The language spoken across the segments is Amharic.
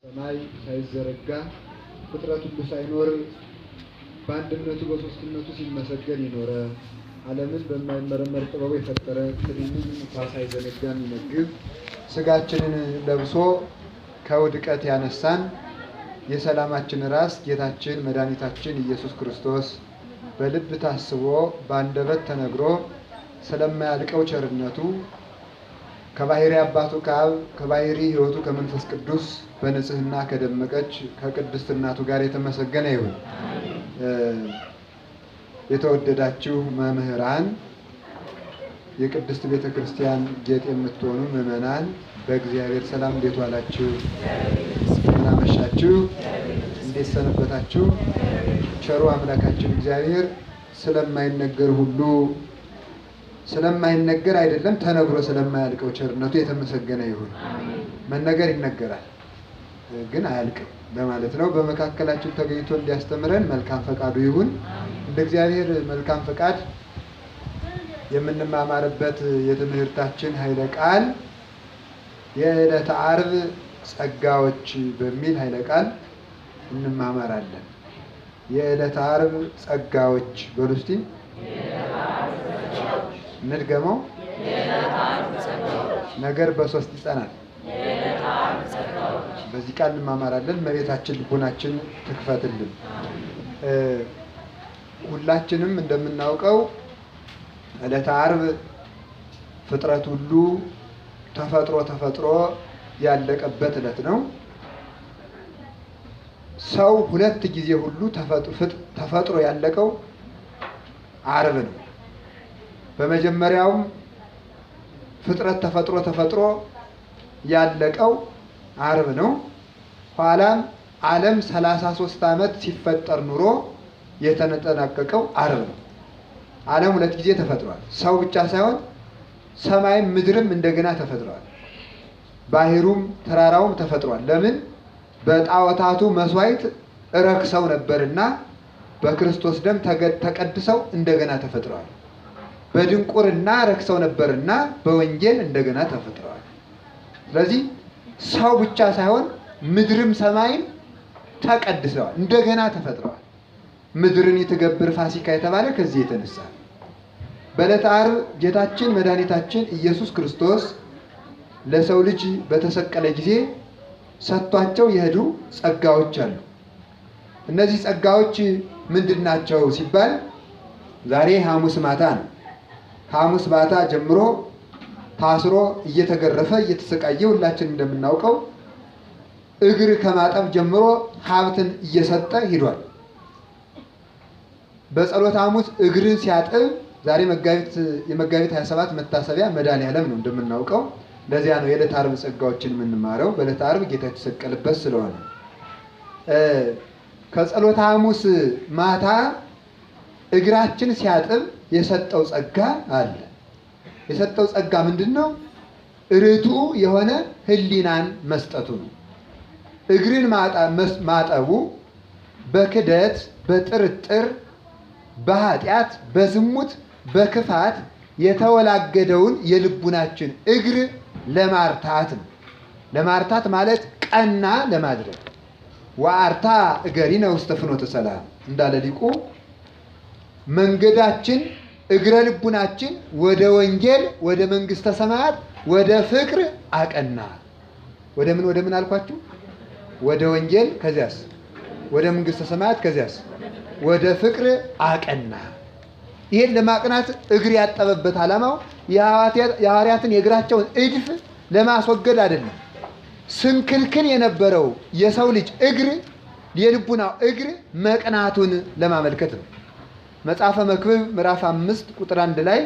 ሰማይ ሳይዘረጋ ፍጥረት ሁሉ ሳይኖር በአንድነቱ በሶስትነቱ ሲመሰገን ይኖረ ዓለምን በማይመረመር ጥበቡ የፈጠረ ትንኝን እንኳን ሳይዘነጋ የሚመግብ ስጋችንን ለብሶ ከውድቀት ያነሳን የሰላማችን ራስ ጌታችን መድኃኒታችን ኢየሱስ ክርስቶስ በልብ ታስቦ በአንደበት ተነግሮ ስለማያልቀው ቸርነቱ ከባህሪ አባቱ ከአብ ከባህሪ ሕይወቱ ከመንፈስ ቅዱስ በንጽህና ከደመቀች ከቅድስት እናቱ ጋር የተመሰገነ ይሁን። የተወደዳችሁ መምህራን፣ የቅድስት ቤተ ክርስቲያን ጌጥ የምትሆኑ ምዕመናን በእግዚአብሔር ሰላም እንዴት ዋላችሁ? እንደምን አመሻችሁ? እንዴት ሰነበታችሁ? ቸሩ አምላካችን እግዚአብሔር ስለማይነገር ሁሉ ስለማይነገር አይደለም ተነግሮ ስለማያልቀው ቸርነቱ የተመሰገነ ይሁን። መነገር ይነገራል ግን አያልቅም ለማለት ነው። በመካከላችን ተገኝቶ እንዲያስተምረን መልካም ፈቃዱ ይሁን። እንደ እግዚአብሔር መልካም ፈቃድ የምንማማርበት የትምህርታችን ኃይለ ቃል የዕለተ ዓርብ ጸጋዎች በሚል ኃይለ ቃል እንማማራለን። የዕለተ ዓርብ ጸጋዎች በሉ እስቲ እንድገመው። ነገር በሶስት ይጸናል። በዚህ ቃል እንማማራለን። እመቤታችን ልቦናችን ትክፈትልን። ሁላችንም እንደምናውቀው ዕለተ ዓርብ ፍጥረት ሁሉ ተፈጥሮ ያለቀበት ዕለት ነው። ሰው ሁለት ጊዜ ሁሉ ተፈጥሮ ያለቀው ዓርብ ነው። በመጀመሪያውም ፍጥረት ተፈጥሮ ያለቀው ዓርብ ነው። ኋላም ዓለም 33 ዓመት ሲፈጠር ኑሮ የተጠናቀቀው ዓርብ ነው። ዓለም ሁለት ጊዜ ተፈጥሯል። ሰው ብቻ ሳይሆን ሰማይም ምድርም እንደገና ተፈጥሯል። ባህሩም ተራራውም ተፈጥሯል። ለምን? በጣዖታቱ መስዋዕት ረክሰው ነበርና በክርስቶስ ደም ተቀድሰው እንደገና ተፈጥረዋል። በድንቁርና ረክሰው ነበርና በወንጌል እንደገና ተፈጥረዋል። ስለዚህ ሰው ብቻ ሳይሆን ምድርም ሰማይም ተቀድሰዋል፣ እንደገና ተፈጥረዋል። ምድርን ይትገብር ፋሲካ የተባለ ከዚህ የተነሳ በዕለተ ዓርብ ጌታችን መድኃኒታችን ኢየሱስ ክርስቶስ ለሰው ልጅ በተሰቀለ ጊዜ ሰጥቷቸው የሄዱ ጸጋዎች አሉ። እነዚህ ጸጋዎች ምንድን ናቸው ሲባል ዛሬ ሐሙስ ማታ ነው። ሐሙስ ማታ ጀምሮ ታስሮ እየተገረፈ እየተሰቃየ ሁላችን እንደምናውቀው እግር ከማጠብ ጀምሮ ሀብትን እየሰጠ ሂዷል። በጸሎተ ሐሙስ እግር ሲያጥብ ዛሬ የመጋቢት 27 መታሰቢያ መድኃኔዓለም ነው እንደምናውቀው። ለዚያ ነው የዕለተ ዓርብ ጸጋዎችን የምንማረው። በዕለተ ዓርብ ጌታ የተሰቀለበት ስለሆነ ከጸሎተ ሐሙስ ማታ እግራችን ሲያጥብ የሰጠው ጸጋ አለ። የሰጠው ጸጋ ምንድን ነው? ርቱዕ የሆነ ሕሊናን መስጠቱ ነው። እግርን ማጠቡ በክደት በጥርጥር በኃጢአት በዝሙት በክፋት የተወላገደውን የልቡናችን እግር ለማርታት ነው። ለማርታት ማለት ቀና ለማድረግ ወአርታ እገሪነ ውስተ ፍኖተ ሰላም እንዳለ ሊቁ መንገዳችን እግረ ልቡናችን ወደ ወንጌል ወደ መንግስተ ሰማያት ወደ ፍቅር አቀና። ወደ ምን አልኳችሁ? ወደ ወንጌል፣ ከዚያስ ወደ መንግስተ ሰማያት፣ ከዚያስ ወደ ፍቅር አቀና። ይሄን ለማቅናት እግር ያጠበበት ዓላማው የሐዋርያትን የእግራቸውን እድፍ ለማስወገድ አይደለም። ስንክልክል የነበረው የሰው ልጅ እግር የልቡናው እግር መቅናቱን ለማመልከት ነው። መጽሐፈ መክብብ ምዕራፍ 5 ቁጥር 1 ላይ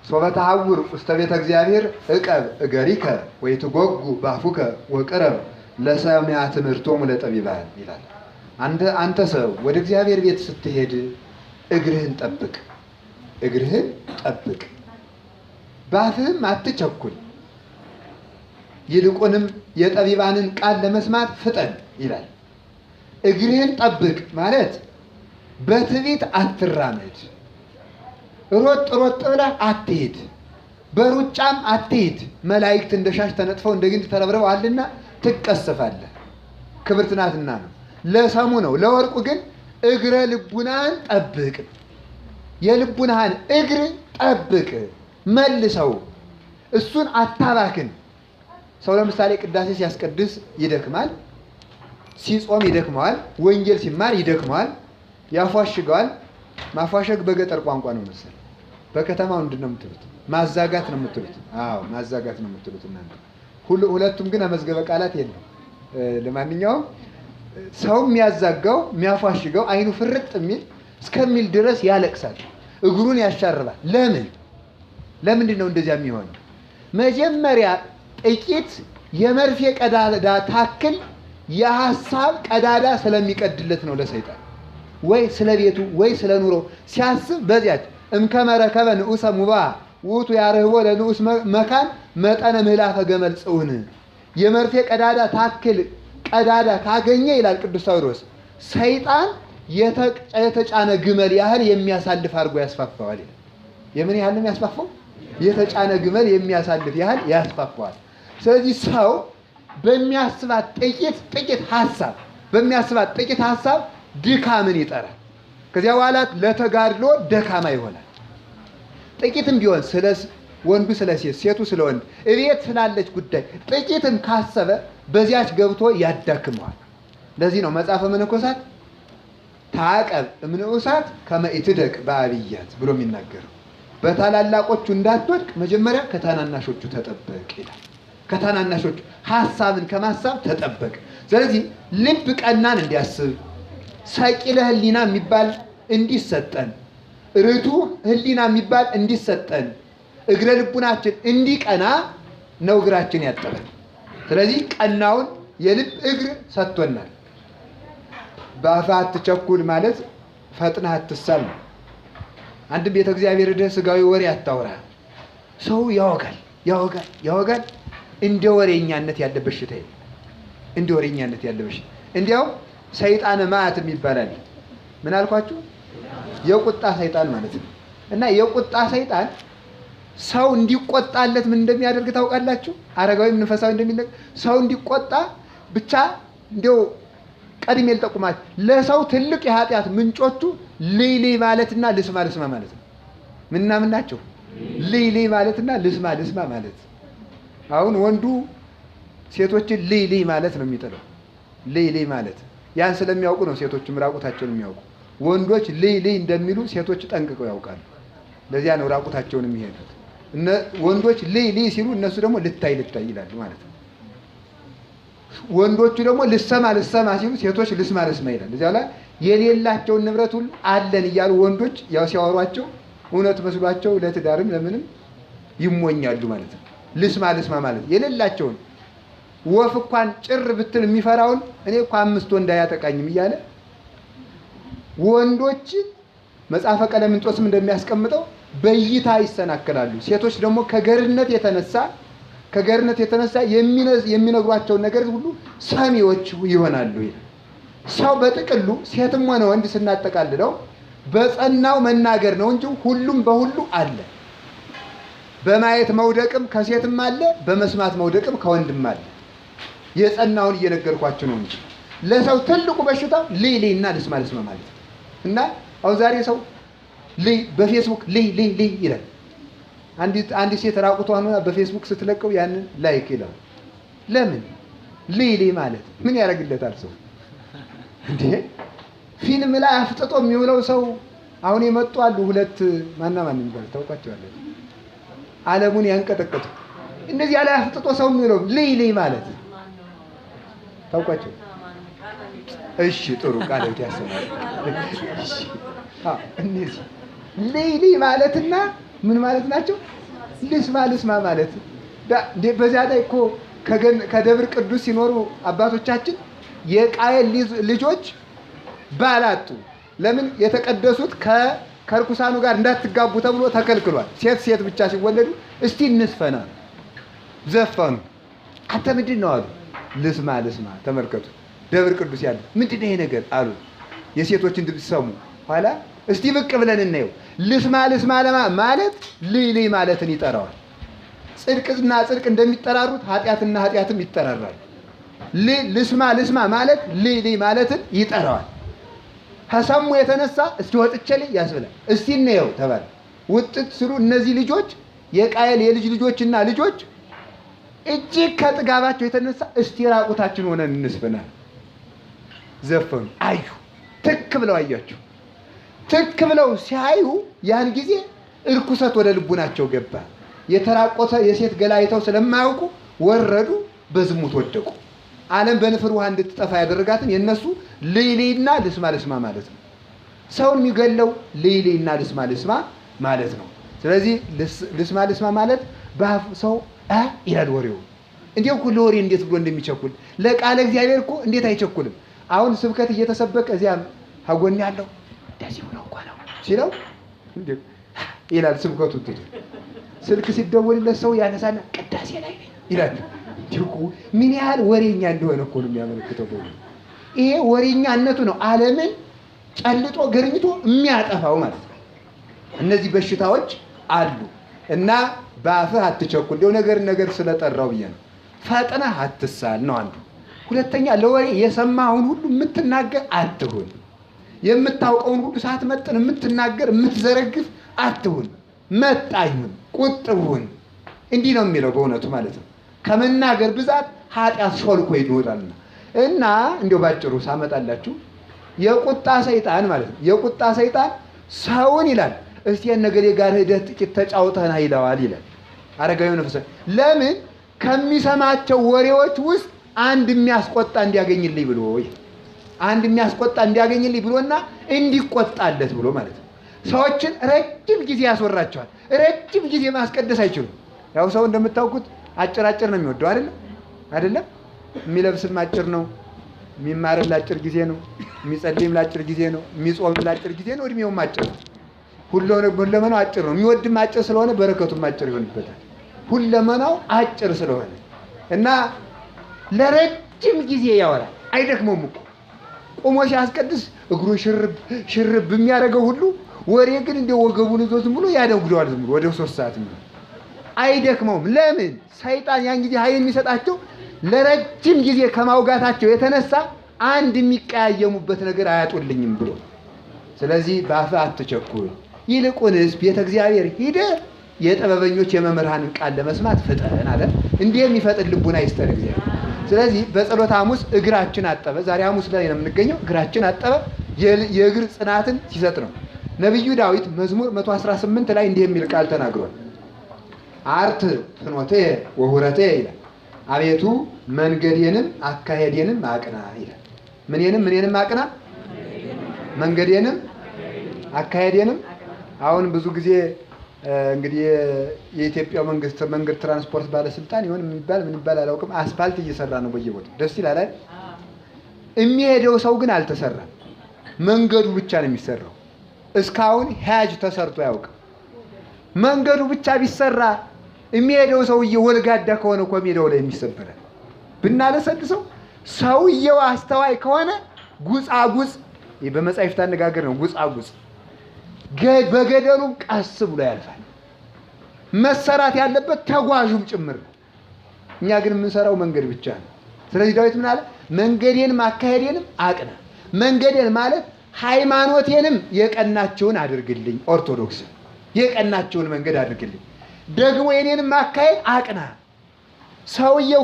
ሶበ ተሐውር ውስተ ቤተ እግዚአብሔር ዕቀብ እገሪከ ወይትጎጉ ባፉከ ወቅረብ ለሰሚዐ ትምህርቶሙ ለጠቢባን ይላል። አንተ ሰው ወደ እግዚአብሔር ቤት ስትሄድ እግርህን ጠብቅ፣ ባፍህም አትቸኩል፣ ይልቁንም የጠቢባንን ቃል ለመስማት ፍጠን ይላል። እግርህን ጠብቅ ማለት በትዕቢት አትራመድ፣ ሮጥ ብለህ አትሄድ፣ በሩጫም አትሄድ። መላእክት እንደ ሻሽ ተነጥፈው እንደ ግንድ ተረብረው አለና ትቀሰፋለህ። ክብርት ናትና ነው። ለሰሙ ነው። ለወርቁ ግን እግረ ልቡናን ጠብቅ። የልቡናህን እግር ጠብቅ፣ መልሰው፣ እሱን አታባክን። ሰው ለምሳሌ ቅዳሴ ሲያስቀድስ ይደክማል፣ ሲጾም ይደክመዋል፣ ወንጌል ሲማር ይደክመዋል፣ ያፏሽገዋል። ማፏሸግ በገጠር ቋንቋ ነው መሰለኝ። በከተማው ምንድን ነው የምትሉት? ማዛጋት ነው የምትሉት? አዎ ማዛጋት ነው የምትሉት እናንተ። ሁለቱም ግን መዝገበ ቃላት የለም። ለማንኛውም ሰው የሚያዛጋው የሚያፏሽገው አይኑ ፍርጥ የሚል እስከሚል ድረስ ያለቅሳል፣ እግሩን ያሻርባል። ለምንድን ነው እንደዚያ የሚሆነው? መጀመሪያ ጥቂት የመርፌ ቀዳዳ ታክል የሐሳብ ቀዳዳ ስለሚቀድለት ነው ለሰይጣን። ወይ ስለ ቤቱ ወይ ስለ ኑሮ ሲያስብ በዚያች እምከመረከበ ንዑሰ ሙባእ ውእቱ ያርህቦ ለንዑስ መካን መጠነ ምህላፈ ገመል ጽውን። የመርፌ ቀዳዳ ታክል ቀዳዳ ካገኘ ይላል ቅዱስ ታውሮስ፣ ሰይጣን የተጫነ ግመል ያህል የሚያሳልፍ አድርጎ ያስፋፋዋል ይላል። የምን ያህል ነው የሚያስፋፋው? የተጫነ ግመል የሚያሳልፍ ያህል ያስፋፋዋል። ስለዚህ ሰው በሚያስባት ጥቂት ሐሳብ ድካምን ይጠራል። ከዚያ በኋላ ለተጋድሎ ደካማ ይሆናል። ጥቂትም ቢሆን ስለ ወንዱ ስለ ሴት፣ ሴቱ ስለ ወንድ፣ እቤት ስላለች ጉዳይ ጥቂትም ካሰበ በዚያች ገብቶ ያዳክመዋል። ለዚህ ነው መጽሐፈ መነኮሳት ታቀብ እምንዑሳት ከመ ኢትደቅ በአብያት ብሎ የሚናገረው። በታላላቆቹ እንዳትወድቅ መጀመሪያ ከታናናሾቹ ተጠበቅ ይላል። ከታናናሾቹ ሐሳብን ከማሳብ ተጠበቅ። ስለዚህ ልብ ቀናን እንዲያስብ፣ ሰቂለ ህሊና የሚባል እንዲሰጠን፣ ርቱ ህሊና የሚባል እንዲሰጠን፣ እግረ ልቡናችን እንዲቀና ነው እግራችን ያጠበን። ስለዚህ ቀናውን የልብ እግር ሰጥቶናል። በአፍህ አትቸኩል ማለት ፈጥነህ አትሳል ነው። አንድ ቤተ እግዚአብሔር ሄደህ ስጋዊ ወሬ አታውራ። ሰው ያወጋል። እንደ ወሬኛነት ያለ በሽታ እንዲያው ሰይጣን ማዕት ይባላል። ምን አልኳችሁ? የቁጣ ሰይጣን ማለት ነው። እና የቁጣ ሰይጣን ሰው እንዲቆጣለት ምን እንደሚያደርግ ታውቃላችሁ? አረጋዊ መንፈሳዊ እንደሚነገር ሰው እንዲቆጣ ብቻ እንዲያው ቀድሜ ልጠቁማችሁ። ለሰው ትልቅ የኃጢአት ምንጮቹ ልይ ማለትና ልስማ ማለት ነው። ምንና ምን ናቸው? ልይ ማለትና ልስማ ማለት። አሁን ወንዱ ሴቶችን ልይ ማለት ነው የሚጥለው። ልይ ማለት ያን ስለሚያውቁ ነው ሴቶችም ራቁታቸውን የሚያውቁ። ወንዶች ልይ እንደሚሉ ሴቶች ጠንቅቀው ያውቃሉ። ለዚያ ነው ራቁታቸውን የሚሄዱት። ወንዶች ልይ ሲሉ እነሱ ደግሞ ልታይ ይላሉ ማለት ነው። ወንዶቹ ደግሞ ልሰማ ሲሉ ሴቶች ልስማ ይላል። እዚያ ላይ የሌላቸውን ንብረት ሁሉ አለን እያሉ ወንዶች ያው ሲያወሯቸው እውነት መስሏቸው ለትዳርም ለምንም ይሞኛሉ ማለት ነው። ልስማ ማለት የሌላቸውን ወፍ እንኳን ጭር ብትል የሚፈራውን እኔ እኮ 5 ወንድ አያጠቃኝም እያለ ወንዶች መጽሐፈ ቀለምንጦስም እንደሚያስቀምጠው በእይታ ይሰናከላሉ። ሴቶች ደግሞ ከገርነት የተነሳ የሚነግሯቸውን ነገር ሁሉ ሰሚዎች ይሆናሉ። ሰው በጥቅሉ ሴትም ሆነ ወንድ ስናጠቃልለው በጸናው መናገር ነው እንጂ ሁሉም በሁሉ አለ። በማየት መውደቅም ከሴትም አለ፣ በመስማት መውደቅም ከወንድም አለ። የጸናውን እየነገርኳችሁ ነው እንጂ ለሰው ትልቁ በሽታው ልይና ልስማ ማለት ነው። እና አሁን ዛሬ ሰው በፌስቡክ ልይ ይላል። አንዲት ሴት ራቁቷን ሆና በፌስቡክ ስትለቀው ያንን ላይክ ይላል። ለምን? ልይ ማለት ምን ያደርግለታል? ሰው እንዴ ፊልም ላይ አፍጥጦ የሚውለው ሰው አሁን የመጡ አሉ። ሁለት ማን የሚባል ታውቃቸዋለህ? ዓለሙን ያንቀጠቀጡ እንደዚህ ያለ አፍጥጦ ሰው የሚውለው ልይ ማለት ታውቃቸው? እሺ ጥሩ ቃላት ያሰማል። እነዚህ ልይ ማለትና ምን ማለት ናቸው? ልስማ ማለት በዚያ ላይ እኮ ከደብር ቅዱስ ሲኖሩ አባቶቻችን የቃየል ልጆች ባላጡ። ለምን? የተቀደሱት ከርኩሳኑ ጋር እንዳትጋቡ ተብሎ ተከልክሏል። ሴት ብቻ ሲወለዱ እስቲ እንስፈና ዘፈኑ። አንተ ምንድን ነው አሉ። ልስማ ተመልከቱ። ደብር ቅዱስ ያለ ምንድን ነው ይሄ ነገር አሉ። የሴቶችን ድምፅ ሰሙ። ኋላ እስቲ ብቅ ብለን እናየው። ልስማ ማለት ልይ ማለትን ይጠራዋል። ጽድቅና ጽድቅ እንደሚጠራሩት ኃጢአትና ኃጢአትም ይጠራራሉ። ልስማ ማለት ል ማለትን ይጠራዋል። ከሰሙ የተነሳ እስቲ ወጥቼ ልይ ያስብላል። እስቲ እንየው ተባለ። ውጥት ስሉ እነዚህ ልጆች የቃየል የልጅ ልጆችና ልጆች እጅግ ከጥጋባቸው የተነሳ እስቲ ራቁታችን ሆነን እንስፈናል ዘፈኑ። አዩ ትክ ብለው አያቸው። ትክ ብለው ሲያዩ ያን ጊዜ እርኩሰት ወደ ልቡናቸው ገባ። የተራቆተ የሴት ገላ አይተው ስለማያውቁ ወረዱ፣ በዝሙት ወደቁ። ዓለም በንፍር ውሃ እንድትጠፋ ያደረጋትን የነሱ ልይልና ልስማ ማለት ነው። ሰውን የሚገለው ልይልና ልስማ ማለት ነው። ስለዚህ ልስማ ማለት በአፍ ሰው ይላል ወሬው። እንዴው ሁሉ ወሬ እንዴት ብሎ እንደሚቸኩል ለቃለ እግዚአብሔር እኮ እንዴት አይቸኩልም? አሁን ስብከት እየተሰበከ እዚያም ሀጎን ያለው እንደዚህ ብሎ እኮ ነው ሲለው እንዴ ይላል ስብከቱ ትቶ ስልክ ሲደወልለት ሰው ያነሳና ቅዳሴ ላይ ይላል። ይልቁ ምን ያህል ወሬኛ እንደሆነ እኮ ነው የሚያመለክተው። ይሄ ወሬኛነቱ ነው ዓለምን ጨልጦ ገርኝቶ የሚያጠፋው ማለት ነው። እነዚህ በሽታዎች አሉ እና በአፍህ አትቸኩል። እንደው ነገር ስለጠራው ብዬ ነው። ፈጥነህ አትሳል ነው አንዱ። ሁለተኛ ለወሬ የሰማኸውን ሁሉ የምትናገር አትሁን። የምታውቀውን ሁሉ ሳትመጥን የምትናገር የምትዘረግፍ አትሁን። መጣይሁን፣ ቁጥብሁን። እንዲህ ነው የሚለው በእውነቱ ማለት ነው። ከመናገር ብዛት ኃጢአት ሾልኮ ይወጣልና እና እንደው ባጭሩ ሳመጣላችሁ የቁጣ ሰይጣን ማለት ነው። የቁጣ ሰይጣን ሰውን ይላል እስቲ ነገሬ ጋር ሄደህ ጥቂት ተጫውተና ይለዋል ይላል አረጋዊ ነፍሰ። ለምን ከሚሰማቸው ወሬዎች ውስጥ አንድ የሚያስቆጣ እንዲያገኝልኝ ብሎ አንድ የሚያስቆጣ እንዲያገኝልኝ ብሎና እንዲቆጣለት ብሎ ማለት ነው። ሰዎችን ረጅም ጊዜ ያስወራቸዋል። ረጅም ጊዜ ማስቀደስ አይችሉም። ያው ሰው እንደምታውቁት አጭር ነው የሚወደው አይደለም? የሚለብስም አጭር ነው፣ የሚማርም ለአጭር ጊዜ ነው፣ የሚጸልይም ለአጭር ጊዜ ነው፣ የሚጾምም ለአጭር ጊዜ ነው፣ እድሜውም አጭር ነው። ሁለመናው አጭር ነው። የሚወድም አጭር ስለሆነ በረከቱም አጭር ይሆንበታል። ሁለመናው አጭር ስለሆነ እና ለረጅም ጊዜ ያወራል። አይደክመውም እኮ ቆሞ ሲያስቀድስ እግሩ ሽርብ የሚያደርገው ሁሉ ወሬ ግን እንደ ወገቡን ይዞ ዝም ብሎ ያደጉደዋል። ዝም ብሎ ወደ 3 ሰዓት አይደክመውም። ለምን? ሰይጣን ያን ጊዜ ኃይል የሚሰጣቸው ለረጅም ጊዜ ከማውጋታቸው የተነሳ አንድ የሚቀያየሙበት ነገር አያጡልኝም ብሎ። ስለዚህ በአፍህ አትቸኩል፣ ይልቁንስ ቤተ እግዚአብሔር ሂደህ የጥበበኞች የመምህራንን ቃል ለመስማት ፍጠን አለ። እንዲህ የሚፈጥን ልቡና ይስጠን እግዚአብሔር። ስለዚህ በጸሎተ ሐሙስ እግራችን አጠበ። ዛሬ ሐሙስ ላይ ነው የምንገኘው። እግራችን አጠበ የእግር ጽናትን ሲሰጥ ነው። ነቢዩ ዳዊት መዝሙር 118 ላይ እንዲህ የሚል ቃል ተናግሯል። አርት ፍኖቴ ወሁረቴ ይላል። አቤቱ መንገዴንም አካሄዴንም አቅና ይላል። ምኔንም አቅና፣ መንገዴንም አካሄዴንም። አሁን ብዙ ጊዜ እንግዲህ የኢትዮጵያ መንገድ ትራንስፖርት ባለስልጣን ይሁን ምን ይባል አላውቅም፣ አስፋልት እየሰራ ነው በየቦታው። ደስ ይላል አይደል? የሚሄደው ሰው ግን አልተሰራም። መንገዱ ብቻ ነው የሚሰራው። እስካሁን ሄጅ ተሰርቶ አያውቅም። መንገዱ ብቻ ቢሰራ የሚሄደው ሰውዬ ወልጋዳ ከሆነ እኮ ሜዳው ላይ የሚሰበራል። ብናለሰልሰው ሰውዬው አስተዋይ ከሆነ ጉጻጉጽ፣ በመጻሕፍት አነጋገር ነው ጉጻጉጽ፣ በገደሉም ቀስ ብሎ ያልፋል። መሰራት ያለበት ተጓዡም ጭምር ነው። እኛ ግን የምንሰራው መንገድ ብቻ ነው። ስለዚህ ዳዊት ምን አለ? መንገዴንም አካሄዴንም አቅና። መንገዴን ማለት ሃይማኖቴንም የቀናቸውን አድርግልኝ፣ ኦርቶዶክስ የቀናቸውን መንገድ አድርግልኝ። ደግሞ የኔንም አካሄድ አቅና። ሰውየው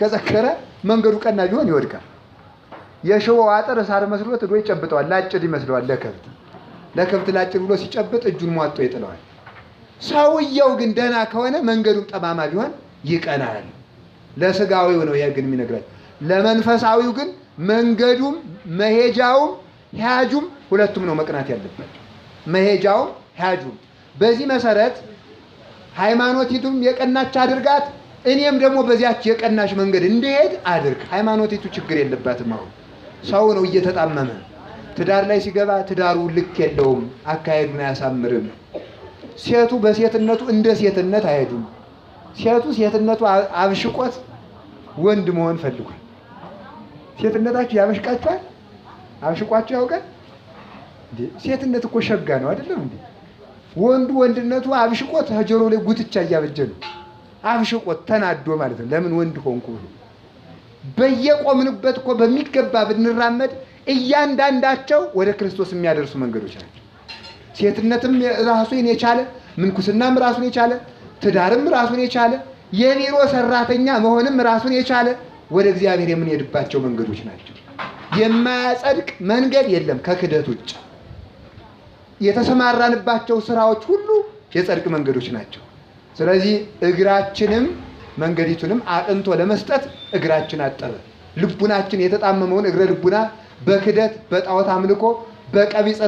ከሰከረ መንገዱ ቀና ቢሆን ይወድቃል። የሽቦው አጥር ሳር መስሎት እዶ ይጨብጠዋል። ላጭድ ይመስለዋል ለከብት ላጭድ ብሎ ሲጨብጥ እጁን ሟጦ ይጥለዋል። ሰውየው ግን ደህና ከሆነ መንገዱም ጠማማ ቢሆን ይቀናል። ለስጋዊው ነው ይሄ ግን የሚነግራቸው። ለመንፈሳዊው ግን መንገዱም መሄጃውም ሄያጁም ሁለቱም ነው መቅናት ያለባቸው። መሄጃውም ሄያጁም። በዚህ መሰረት ሃይማኖቲቱም የቀናች አድርጋት፣ እኔም ደግሞ በዚያች የቀናች መንገድ እንድሄድ አድርግ። ሃይማኖቲቱ ችግር የለባትም። አሁን ሰው ነው እየተጣመመ ትዳር ላይ ሲገባ ትዳሩ ልክ የለውም፣ አካሄዱን አያሳምርም። ሴቱ በሴትነቱ እንደ ሴትነት አይሄዱም። ሴትነቱ አብሽቆት ወንድ መሆን ፈልጓል። ሴትነታችሁ ያበሽቃችኋል? አብሽቋችሁ ያውቃል? ሴትነት እኮ ሸጋ ነው አይደለም እንዴ? ወንድነቱ አብሽቆት ጆሮ ላይ ጉትቻ እያበጀ ነው። አብሽቆት ተናዶ ማለት ነው። ለምን ወንድ ሆንኩ ብሎ በየቆምንበት እኮ በሚገባ ብንራመድ እያንዳንዳቸው ወደ ክርስቶስ የሚያደርሱ መንገዶች ናቸው። ሴትነትም ራሱን የቻለ፣ ምንኩስናም ራሱን የቻለ፣ ትዳርም ራሱን የቻለ፣ የቢሮ ሰራተኛ መሆንም ራሱን የቻለ ወደ እግዚአብሔር የምንሄድባቸው መንገዶች ናቸው። የማያጸድቅ መንገድ የለም ከክደት ውጭ። የተሰማራንባቸው ስራዎች ሁሉ የጸድቅ መንገዶች ናቸው። ስለዚህ እግራችንም መንገዲቱንም አቅንቶ ለመስጠት እግራችን አጠበ። ልቡናችን የተጣመመውን እግረ ልቡና በክደት በጣዖት አምልኮ በቀቢጸ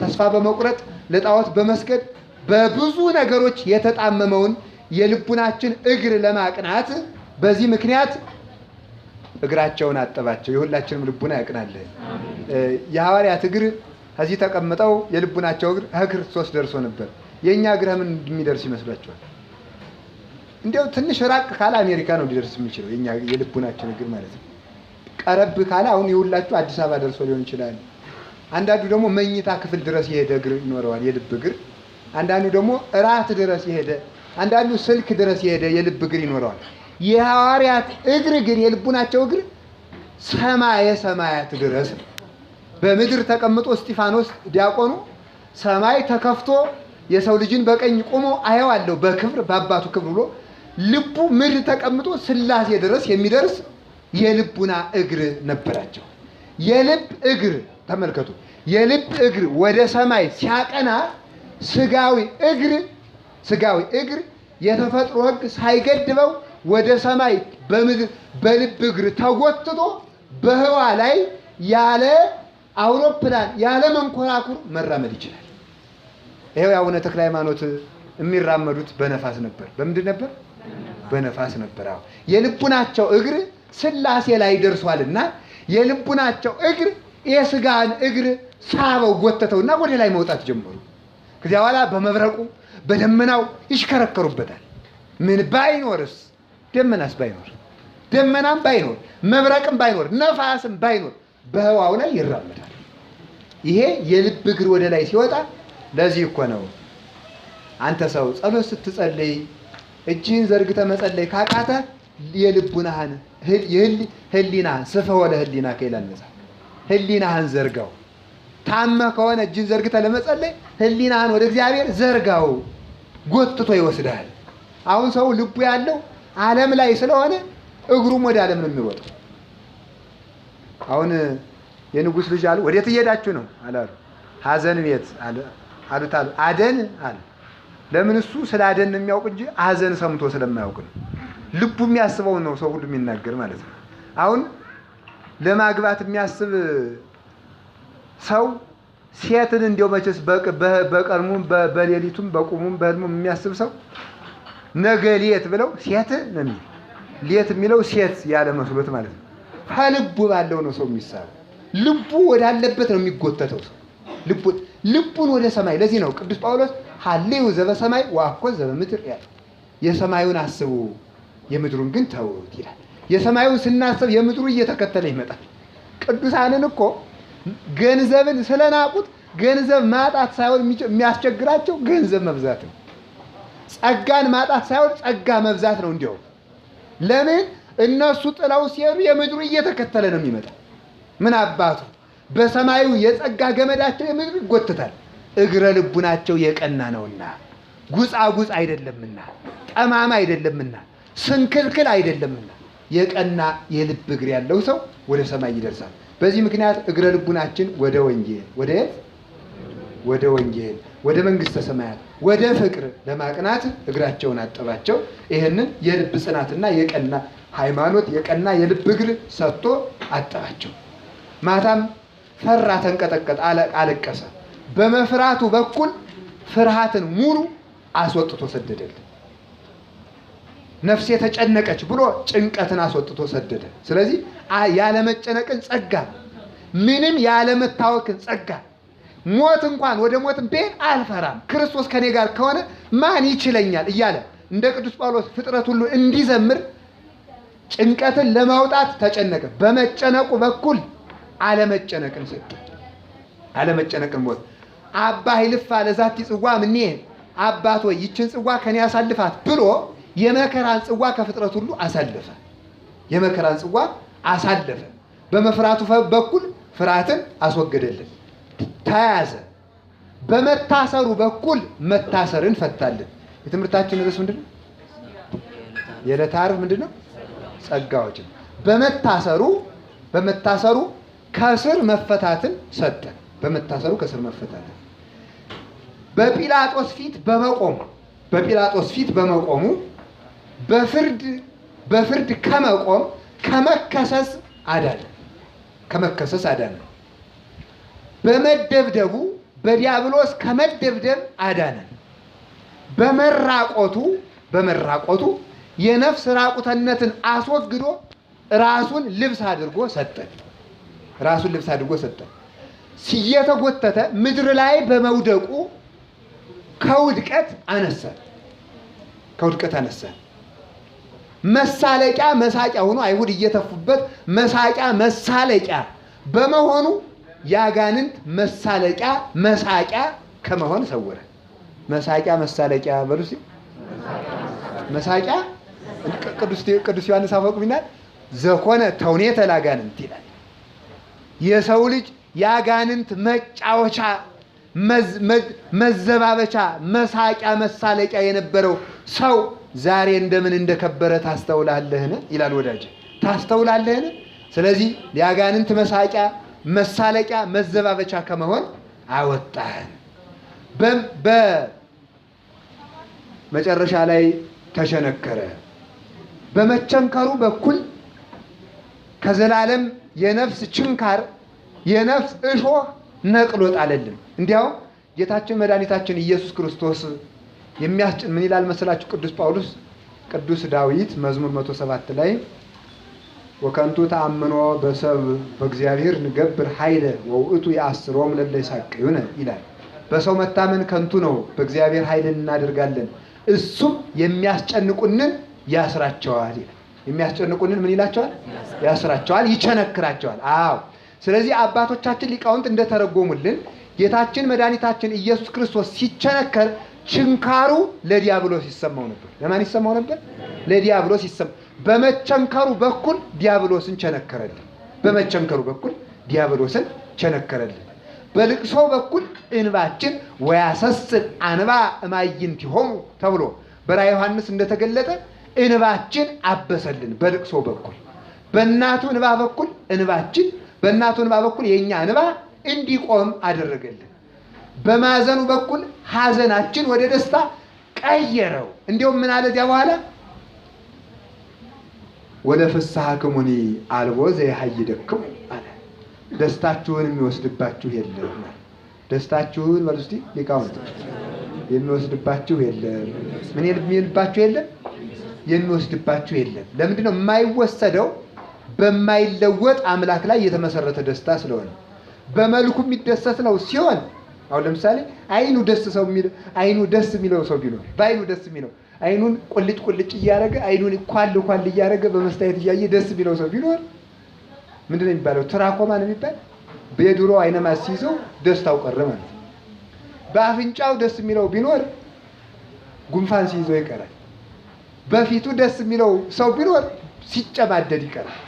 ተስፋ በመቁረጥ ለጣዖት በመስገድ በብዙ ነገሮች የተጣመመውን የልቡናችን እግር ለማቅናት በዚህ ምክንያት እግራቸውን አጠባቸው። የሁላችንም ልቡና ያቅናልን። የሐዋርያት እግር ከዚህ ተቀምጠው የልቡናቸው እግር ከክርስቶስ ደርሶ ነበር። የእኛ እግር ምን እንደሚደርስ ይመስላችኋል? እንዲያው ትንሽ ራቅ ካለ አሜሪካ ነው ሊደርስ የሚችለው የኛ የልቡናችን እግር ማለት ነው። ቀረብ ካለ አሁን የሁላችሁ አዲስ አበባ ደርሶ ሊሆን ይችላል። አንዳንዱ ደግሞ መኝታ ክፍል ድረስ የሄደ እግር ይኖረዋል የልብ እግር። አንዳንዱ ደግሞ እራት ድረስ የሄደ፣ አንዳንዱ ስልክ ድረስ የሄደ የልብ እግር ይኖረዋል። የሐዋርያት እግር ግን የልቡናቸው እግር ሰማየ ሰማያት ድረስ ነው። በምድር ተቀምጦ እስጢፋኖስ ዲያቆኑ ሰማይ ተከፍቶ የሰው ልጅን በቀኝ ቆሞ አየዋለሁ በክብር በአባቱ ክብር ብሎ ልቡ ምድር ተቀምጦ ሥላሴ ድረስ የሚደርስ የልቡና እግር ነበራቸው። የልብ እግር ተመልከቱ። የልብ እግር ወደ ሰማይ ሲያቀና ስጋዊ እግር የተፈጥሮ ሕግ ሳይገድበው ወደ ሰማይ በምድር በልብ እግር ተጎትቶ በህዋ ላይ ያለ አውሮፕላን ያለ መንኮራኩር መራመድ ይችላል። ይሄው አቡነ ተክለ ሃይማኖት የሚራመዱት በነፋስ ነበር። በምንድን ነበር? በነፋስ ነበር። አዎ የልቡናቸው እግር ሥላሴ ላይ ደርሷልና የልቡናቸው እግር የስጋን እግር ሳበው ጎተተውና ወደ ላይ መውጣት ጀመሩ። ከዚያ በኋላ በመብረቁ በደመናው ይሽከረከሩበታል። ምን ባይኖርስ? ደመናስ ባይኖር፣ ደመናም ባይኖር፣ መብረቅም ባይኖር፣ ነፋስም ባይኖር በህዋው ላይ ይራመዳል። ይሄ የልብ እግር ወደ ላይ ሲወጣ ለዚህ እኮ ነው አንተ ሰው ጸሎት ስትጸልይ እጅህን ዘርግተ መጸለይ ካቃተ የልቡናህን ህሊናህን ስፈወ ለህሊናከ ይላል መጽሐፍ። ህሊናህን ዘርጋው። ታመ ከሆነ እጅህን ዘርግተ ለመጸለይ ህሊናህን ወደ እግዚአብሔር ዘርጋው፣ ጎትቶ ይወስዳል። አሁን ሰው ልቡ ያለው ዓለም ላይ ስለሆነ እግሩም ወደ ዓለም ነው የሚሮጠው። አሁን የንጉሥ ልጅ አሉ ወዴት እየሄዳችሁ ነው አላሉ። ሐዘን ቤት አሉት አሉ። አደን አለ። ለምን? እሱ ስለ አደን ነው የሚያውቅ እንጂ ሐዘን ሰምቶ ስለማያውቅ ነው። ልቡ የሚያስበውን ነው ሰው ሁሉ የሚናገር ማለት ነው። አሁን ለማግባት የሚያስብ ሰው ሴትን እንዲያው መቼስ በቀርሙም በሌሊቱም በቁሙም በህልሙም የሚያስብ ሰው ነገ ሌት ብለው ሴት ነው የሚል ሌት የሚለው ሴት ያለ መስሎት ማለት ነው። ከልቡ ባለው ነው ሰው የሚሳበው። ልቡ ወዳለበት ነው የሚጎተተው ሰው ልቡን ወደ ሰማይ። ለዚህ ነው ቅዱስ ጳውሎስ ሐሌው ዘበሰማይ ወአኮ ዘበምድር ያለ የሰማዩን አስቡ የምድሩን ግን ተውት ይላል። የሰማዩን ስናስብ የምድሩ እየተከተለ ይመጣል። ቅዱሳንን እኮ ገንዘብን ስለናቁት ገንዘብ ማጣት ሳይሆን የሚያስቸግራቸው ገንዘብ መብዛት ነው። ጸጋን ማጣት ሳይሆን ጸጋ መብዛት ነው። እንዲያው ለምን እነሱ ጥለው ሲሄዱ የምድሩ እየተከተለ ነው የሚመጣ። ምን አባቱ በሰማዩ የጸጋ ገመዳቸው የምድሩ ይጎትታል። እግረ ልቡናቸው የቀና ነውና ጉጻጉጽ አይደለምና ጠማማ አይደለምና ስንክልክል አይደለምና የቀና የልብ እግር ያለው ሰው ወደ ሰማይ ይደርሳል። በዚህ ምክንያት እግረ ልቡናችን ወደ ወንጌል ወደ ወንጌል ወደ መንግስተ ሰማያት ወደ ፍቅር ለማቅናት እግራቸውን አጠባቸው። ይህንን የልብ ጽናትና የቀና ሃይማኖት የቀና የልብ እግር ሰጥቶ አጠባቸው። ማታም ፈራ፣ ተንቀጠቀጠ፣ አለቀሰ። በመፍራቱ በኩል ፍርሃትን ሙሉ አስወጥቶ ሰደደልን። ነፍሴ ተጨነቀች ብሎ ጭንቀትን አስወጥቶ ሰደደ። ስለዚህ ያለመጨነቅን ጸጋ፣ ምንም ያለመታወክን ጸጋ፣ ሞት እንኳን ወደ ሞት ብሄድ አልፈራም፣ ክርስቶስ ከኔ ጋር ከሆነ ማን ይችለኛል እያለ እንደ ቅዱስ ጳውሎስ ፍጥረት ሁሉ እንዲዘምር ጭንቀትን ለማውጣት ተጨነቀ። በመጨነቁ በኩል አለመጨነቅን ሰጠ። አለመጨነቅን ሞት አባ ይልፋ ለዛቲ ጽዋ ምኔ አባት ወይ ይችን ጽዋ ከኔ ያሳልፋት ብሎ የመከራን ጽዋ ከፍጥረት ሁሉ አሳለፈ። የመከራን ጽዋ አሳለፈ። በመፍራቱ በኩል ፍርሃትን አስወገደልን፣ ተያዘ። በመታሰሩ በኩል መታሰርን ፈታልን። የትምህርታችን ርዕስ ምንድን ነው? የዕለተ ዓርብ ምንድን ነው? ጸጋዎች። በመታሰሩ ከስር መፈታትን ሰጠን። በመታሰሩ ከስር መፈታትን በጲላጦስ ፊት በመቆሙ በፍርድ ከመቆም ከመከሰስ አዳነ። በመደብደቡ በዲያብሎስ ከመደብደብ አዳነን። በመራቆቱ የነፍስ ራቁትነትን አስወግዶ ራሱን ልብስ አድርጎ ሰጠን። እየተጎተተ ምድር ላይ በመውደቁ ከውድቀት አነሳን። መሳለቂያ መሳቂያ ሆኖ አይሁድ እየተፉበት መሳለቂያ በመሆኑ ያጋንንት መሳለቂያ መሳቂያ ከመሆን ሰወረ። መሳቂያ በሉ እስኪ። መሳቂያ ቅዱስ ዮሐንስ አፈወርቅ ይላል ዘኮነ ተውኔተ ለአጋንንት ይላል። የሰው ልጅ ያጋንንት መጫወቻ መዘባበቻ መሳቂያ መሳለቂያ የነበረው ሰው ዛሬ እንደምን እንደከበረ ታስተውላለህን? ይላል ወዳጅ። ታስተውላለህን? ስለዚህ ያጋንንት መሳቂያ መሳለቂያ መዘባበቻ ከመሆን አወጣህን። በመጨረሻ ላይ ተሸነከረ። በመቸንከሩ በኩል ከዘላለም የነፍስ ችንካር የነፍስ እሾህ ነቅሎ ጣለልን። እንዲያውም ጌታችን መድኃኒታችን ኢየሱስ ክርስቶስ ምን ይላል መሰላችሁ? ቅዱስ ጳውሎስ ቅዱስ ዳዊት መዝሙር 107 ላይ ወከንቱ ተአምኖ በሰብ በእግዚአብሔር ንገብር ኃይለ ወውእቱ ያስሮም ለለ ይሳቀዩነ ይላል። በሰው መታመን ከንቱ ነው፣ በእግዚአብሔር ኃይልን እናደርጋለን፣ እሱም የሚያስጨንቁንን ያስራቸዋል ይላል። የሚያስጨንቁንን ምን ይላቸዋል? ያስራቸዋል፣ ይቸነክራቸዋል። አዎ። ስለዚህ አባቶቻችን ሊቃውንት እንደተረጎሙልን ጌታችን መድኃኒታችን ኢየሱስ ክርስቶስ ሲቸነከር ችንካሩ ለዲያብሎስ ይሰማው ነበር። ለማን ይሰማው ነበር? ለዲያብሎስ ይሰማው። በመቸንከሩ በኩል ዲያብሎስን ቸነከረልን። በልቅሶ በኩል እንባችን ወያሰስል አንባ እማይንቲሆሙ ተብሎ በራዕየ ዮሐንስ እንደተገለጠ እንባችን አበሰልን። በልቅሶ በኩል በእናቱ እንባ በኩል የኛ እንባ እንዲቆም አደረገልን። በማዘኑ በኩል ሐዘናችን ወደ ደስታ ቀየረው። እንዲሁም ምን አለ እዚያ በኋላ ወደ ፍስሐክሙኒ አልቦ ዘያሐይደክሙ አለ። ደስታችሁን የሚወስድባችሁ የለም። ደስታችሁን በሉ እስቲ ሊቃውንት፣ የሚወስድባችሁ የለም። ምን የሚልባችሁ የለም? የሚወስድባችሁ የለም። ለምንድን ነው የማይወሰደው? በማይለወጥ አምላክ ላይ የተመሰረተ ደስታ ስለሆነ በመልኩ የሚደሰት ነው ሲሆን አሁን ለምሳሌ አይኑ ደስ የሚለው ሰው ቢኖር በአይኑ ደስ የሚለው አይኑን ቁልጭ እያደረገ አይኑን ኳል እያደረገ በመስታየት እያየ ደስ የሚለው ሰው ቢኖር ምንድነው የሚባለው? ትራኮማ ነው የሚባል። በድሮ አይነ ማስይዘው ደስታው ቀረ ማለት ነው። በአፍንጫው ደስ የሚለው ቢኖር ጉንፋን ሲይዘው ይቀራል። በፊቱ ደስ የሚለው ሰው ቢኖር ሲጨማደድ ይቀራል።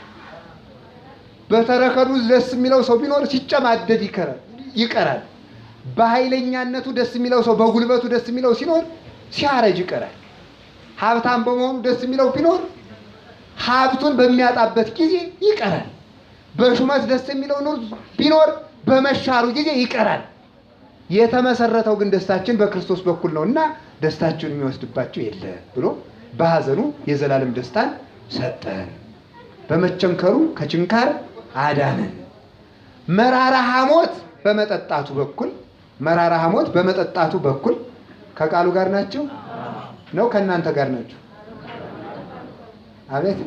በተረከዙ ደስ የሚለው ሰው ቢኖር ሲጨማደድ ይቀራል። በኃይለኛነቱ ደስ የሚለው ሰው በጉልበቱ ደስ የሚለው ሲኖር ሲያረጅ ይቀራል። ሀብታም በመሆኑ ደስ የሚለው ቢኖር ሀብቱን በሚያጣበት ጊዜ ይቀራል። በሹመት ደስ የሚለው ቢኖር በመሻሩ ጊዜ ይቀራል። የተመሰረተው ግን ደስታችን በክርስቶስ በኩል ነውና ደስታችሁን የሚወስድባችሁ የለ ብሎ በሐዘኑ የዘላለም ደስታን ሰጠን። በመቸንከሩ ከችንካር አዳነን። መራራ ሐሞት በመጠጣቱ በኩል ከቃሉ ጋር ናቸው ነው ከእናንተ ጋር ናቸው? አቤት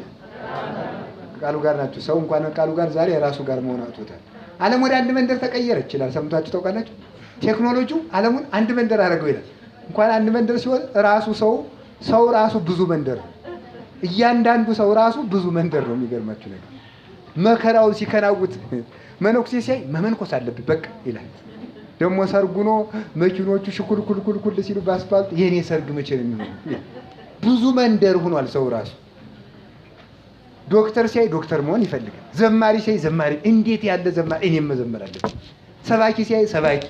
ከቃሉ ጋር ናቸው። ሰው እንኳን ከቃሉ ጋር ዛሬ የራሱ ጋር መሆን አጥቶታል። ዓለም ወደ አንድ መንደር ተቀየረች ይላል። ሰምታችሁ ታውቃላችሁ? ቴክኖሎጂው ዓለሙን አንድ መንደር አደረገው ይላል። እንኳን አንድ መንደር ሲሆን ራሱ ሰው ራሱ ብዙ መንደር፣ እያንዳንዱ ሰው ራሱ ብዙ መንደር ነው። የሚገርማችሁ ነገር መከራውን ሲከናውት መነኩሴ ሲያይ መመንኮስ አለብኝ በቃ ይላል። ደግሞ ሰርጉኖ መኪኖቹ ሽኩልኩልኩል ሲሉ በአስፋልት የኔ ሰርግ መቼ ነው የሚሆነው? ብዙ መንደር ሆኗል ሰው ራሱ። ዶክተር ሲያይ ዶክተር መሆን ይፈልጋል። ዘማሪ ሲያይ ዘማሪ፣ እንዴት ያለ ዘማሪ እኔም መዘመር አለብኝ። ሰባኪ ሲያይ ሰባኪ።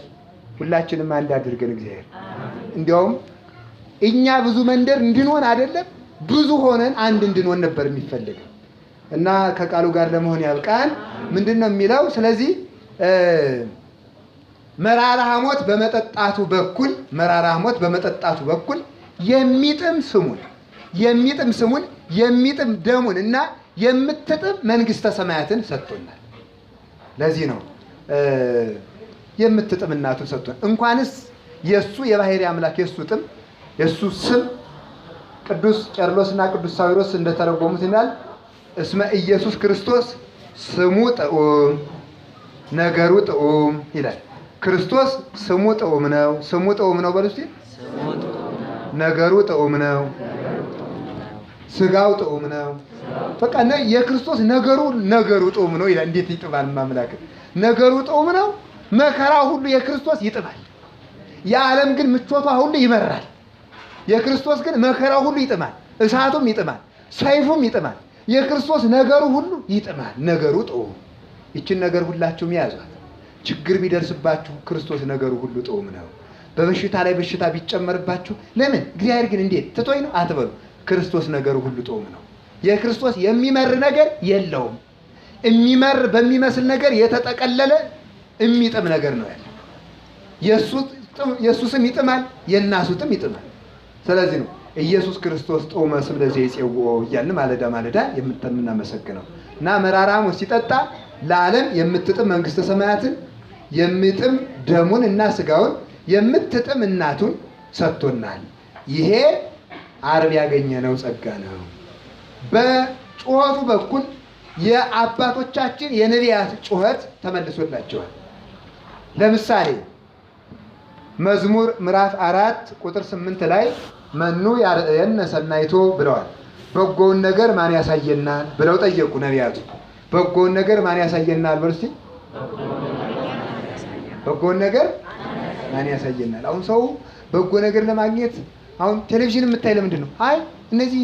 ሁላችንም አንድ አድርገን እግዚአብሔር። እንዲያውም እኛ ብዙ መንደር እንድንሆን አይደለም ብዙ ሆነን አንድ እንድንሆን ነበር የሚፈልገው። እና ከቃሉ ጋር ለመሆን ያብቃን። ምንድነው የሚለው? ስለዚህ መራራ ሐሞት በመጠጣቱ በኩል የሚጥም ስሙን የሚጥም ደሙን እና የምትጥም መንግስተ ሰማያትን ሰጥቶናል። ለዚህ ነው የምትጥም እናቱን ሰጥቶን። እንኳንስ የሱ የባህሪ አምላክ የሱ ስም ቅዱስ ቄርሎስና ቅዱስ ሳዊሮስ እንደተረጎሙት ይላል እስመ ኢየሱስ ክርስቶስ ስሙ ጥዑም ነገሩ ጥዑም ይላል። ክርስቶስ ስሙ ጥዑም ነው በሉ እስቲ። ነገሩ ጥዑም ነው፣ ስጋው ጥዑም ነው። በቃ የክርስቶስ ነገሩ ጥዑም ነው ይላል። እንዴት ይጥማል ማምላክ! ነገሩ ጥዑም ነው። መከራው ሁሉ የክርስቶስ ይጥማል። የዓለም ግን ምቾቷ ሁሉ ይመራል። የክርስቶስ ግን መከራው ሁሉ ይጥማል፣ እሳቱም ይጥማል፣ ሰይፉም ይጥማል። የክርስቶስ ነገሩ ሁሉ ይጥማል። ነገሩ ጥዑም። ይችን ነገር ሁላችሁም ያዟት። ችግር ቢደርስባችሁ ክርስቶስ ነገሩ ሁሉ ጥዑም ነው። በበሽታ ላይ በሽታ ቢጨመርባችሁ ለምን እግዚአብሔር ግን እንዴት ትቶኝ ነው አትበሉ። ክርስቶስ ነገሩ ሁሉ ጥዑም ነው። የክርስቶስ የሚመር ነገር የለውም። የሚመር በሚመስል ነገር የተጠቀለለ የሚጥም ነገር ነው ያለው። የእሱ ስም ይጥማል፣ የእናቱ ስም ይጥማል። ስለዚህ ነው ኢየሱስ ክርስቶስ ጥዑመ ስም ለዚህ ይጼውኦ እያልን ማለዳ የምናመሰግነው። እና መራራ ሐሞት ሲጠጣ ለዓለም የምትጥም መንግስተ ሰማያትን የሚጥም ደሙን እና ስጋውን የምትጥም እናቱን ሰጥቶናል። ይሄ ዓርብ ያገኘነው ጸጋ ነው። በጩኸቱ በኩል የአባቶቻችን የነቢያት ጩኸት ተመልሶላቸዋል። ለምሳሌ መዝሙር ምዕራፍ 4 ቁጥር 8 ላይ መኑ ያርአየነ ሰናይቶ ብለዋል። በጎውን ነገር ማን ያሳየናል ብለው ጠየቁ ነቢያቱ። በጎውን ነገር ማን ያሳየናል በሉ እስቲ። በጎውን ነገር ማን ያሳየናል? አሁን ሰው በጎ ነገር ለማግኘት አሁን ቴሌቪዥን የምታይ ለምንድን ነው? አይ እነዚህ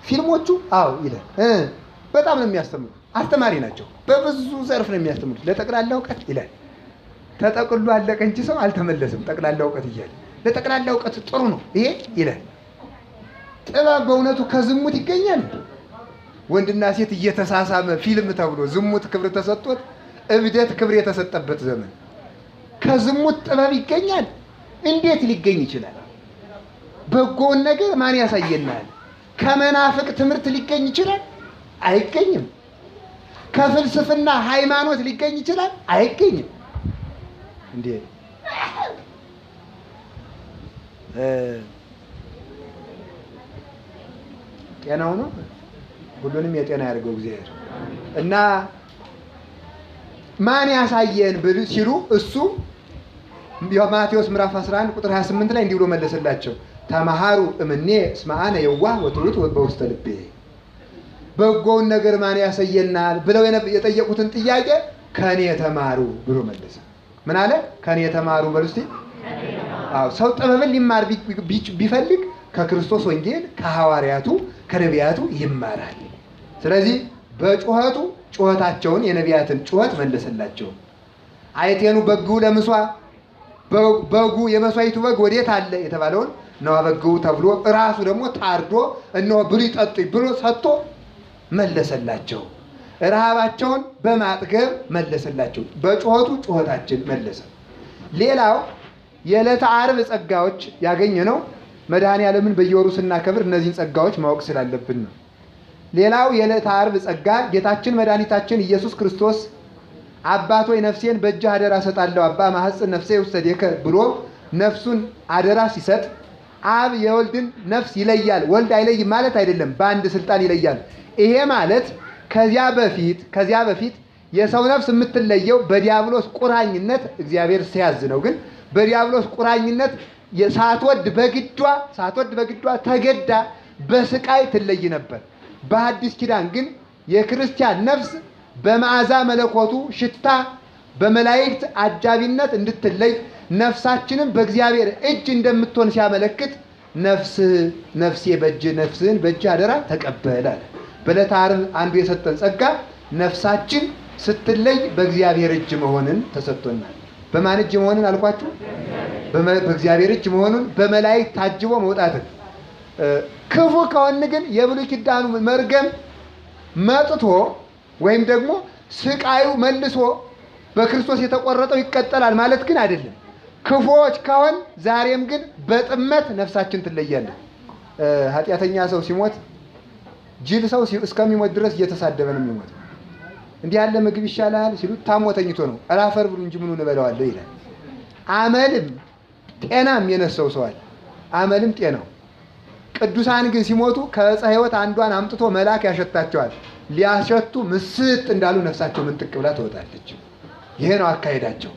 ፊልሞቹ ይላል በጣም ነው የሚያስተምሩት። አስተማሪ ናቸው። በብዙ ዘርፍ ነው የሚያስተምሩት። ለጠቅላላ እውቀት ይላል። ተጠቅሎ አለቀ እንጂ ሰው አልተመለሰም። ጠቅላላ እውቀት እያለ ለጠቅላላ እውቀት ጥሩ ነው ይሄ ይላል። ጥበብ በእውነቱ ከዝሙት ይገኛል። ወንድና ሴት እየተሳሳመ ፊልም ተብሎ ዝሙት ክብር ተሰጥቶት እብደት ክብር የተሰጠበት ዘመን ከዝሙት ጥበብ ይገኛል? እንዴት ሊገኝ ይችላል? በጎውን ነገር ማን ያሳየናል? ከመናፍቅ ትምህርት ሊገኝ ይችላል? አይገኝም። ከፍልስፍና ሃይማኖት ሊገኝ ይችላል? አይገኝም። እንዴ ጤናው ነው። ሁሉንም የጤና ያድርገው እግዚአብሔር። እና ማን ያሳየን ብሉ ሲሉ እሱ ማቴዎስ ምዕራፍ 11 ቁጥር 28 ላይ እንዲህ ብሎ መለሰላቸው። ተማሃሩ እምኔ እስመ አነ የዋህ ወትሑት በውስተ ልቤ። በጎውን ነገር ማን ያሳየናል ብለው የጠየቁትን ጥያቄ ከኔ ተማሩ ብሎ መለሰ። ምን አለ? ከኔ ተማሩ በሉ እስቲ። ሰው ጥበብን ሊማር ቢፈልግ ከክርስቶስ ወንጌል፣ ከሐዋርያቱ፣ ከነቢያቱ ይማራል። ስለዚህ በጩኸቱ ጩኸታቸውን የነቢያትን ጩኸት መለሰላቸው። አይቴኑ በጉ ለምሷ በጉ የመስዋዕቱ በግ ወዴት አለ የተባለውን ነው በጉ ተብሎ እራሱ ደግሞ ታርዶ እነሆ ብሉ ጠጡ ብሎ ሰጥቶ መለሰላቸው። ረሃባቸውን በማጥገብ መለሰላቸው። በጩኸቱ ጩኸታችን መለሰ። ሌላው የዕለተ ዓርብ ጸጋዎች ያገኘነው መድኃኔዓለምን በየወሩ ስናከብር እነዚህን ጸጋዎች ማወቅ ስላለብን ነው። ሌላው የዕለተ ዓርብ ጸጋ ጌታችን መድኃኒታችን ኢየሱስ ክርስቶስ አባት ሆይ ነፍሴን በእጅህ አደራ ሰጣለሁ አባ ማኅፀን ነፍሴ ውሰዴከ ብሎ ነፍሱን አደራ ሲሰጥ አብ የወልድን ነፍስ ይለያል። ወልድ አይለይም ማለት አይደለም፣ በአንድ ስልጣን ይለያል። ይሄ ማለት ከዚያ በፊት የሰው ነፍስ የምትለየው በዲያብሎስ ቁራኝነት እግዚአብሔር ሲያዝ ነው። ግን በዲያብሎስ ቁራኝነት ሳትወድ በግዷ ተገዳ በስቃይ ትለይ ነበር። በሐዲስ ኪዳን ግን የክርስቲያን ነፍስ በመዓዛ መለኮቱ ሽታ በመላእክት አጃቢነት እንድትለይ ነፍሳችንን በእግዚአብሔር እጅ እንደምትሆን ሲያመለክት ነፍሴ ነፍስህን በእጅ አደራ ተቀበል አለ። በዕለተ ዓርብ አንዱ የሰጠን ጸጋ ነፍሳችን ስትለይ በእግዚአብሔር እጅ መሆንን ተሰጥቶናል። በማን እጅ መሆንን አልኳችሁ? በእግዚአብሔር እጅ መሆኑን፣ በመላእክት ታጅቦ መውጣትን። ክፉ ከሆን ግን የብሉይ ኪዳኑ መርገም መጥቶ ወይም ደግሞ ስቃዩ መልሶ በክርስቶስ የተቆረጠው ይቀጠላል ማለት ግን አይደለም። ክፉዎች ከሆን ዛሬም ግን በጥመት ነፍሳችን ትለያለች። ኃጢአተኛ ሰው ሲሞት ጅል ሰው እስከሚሞት ድረስ እየተሳደበ ነው የሚሞት። እንዲህ ያለ ምግብ ይሻላል ሲሉት ታሞ ተኝቶ ነው። አላፈር ብሉ እንጂ ምኑን እበላዋለሁ ይላል። አመልም ጤናም የነሰው ሰው አለ። አመልም ጤናው። ቅዱሳን ግን ሲሞቱ ከዕፀ ሕይወት አንዷን አምጥቶ መልአክ ያሸታቸዋል። ሊያሸቱ ምስጥ እንዳሉ ነፍሳቸው ምንጥቅ ብላ ትወጣለች። ይሄ ነው አካሄዳቸው።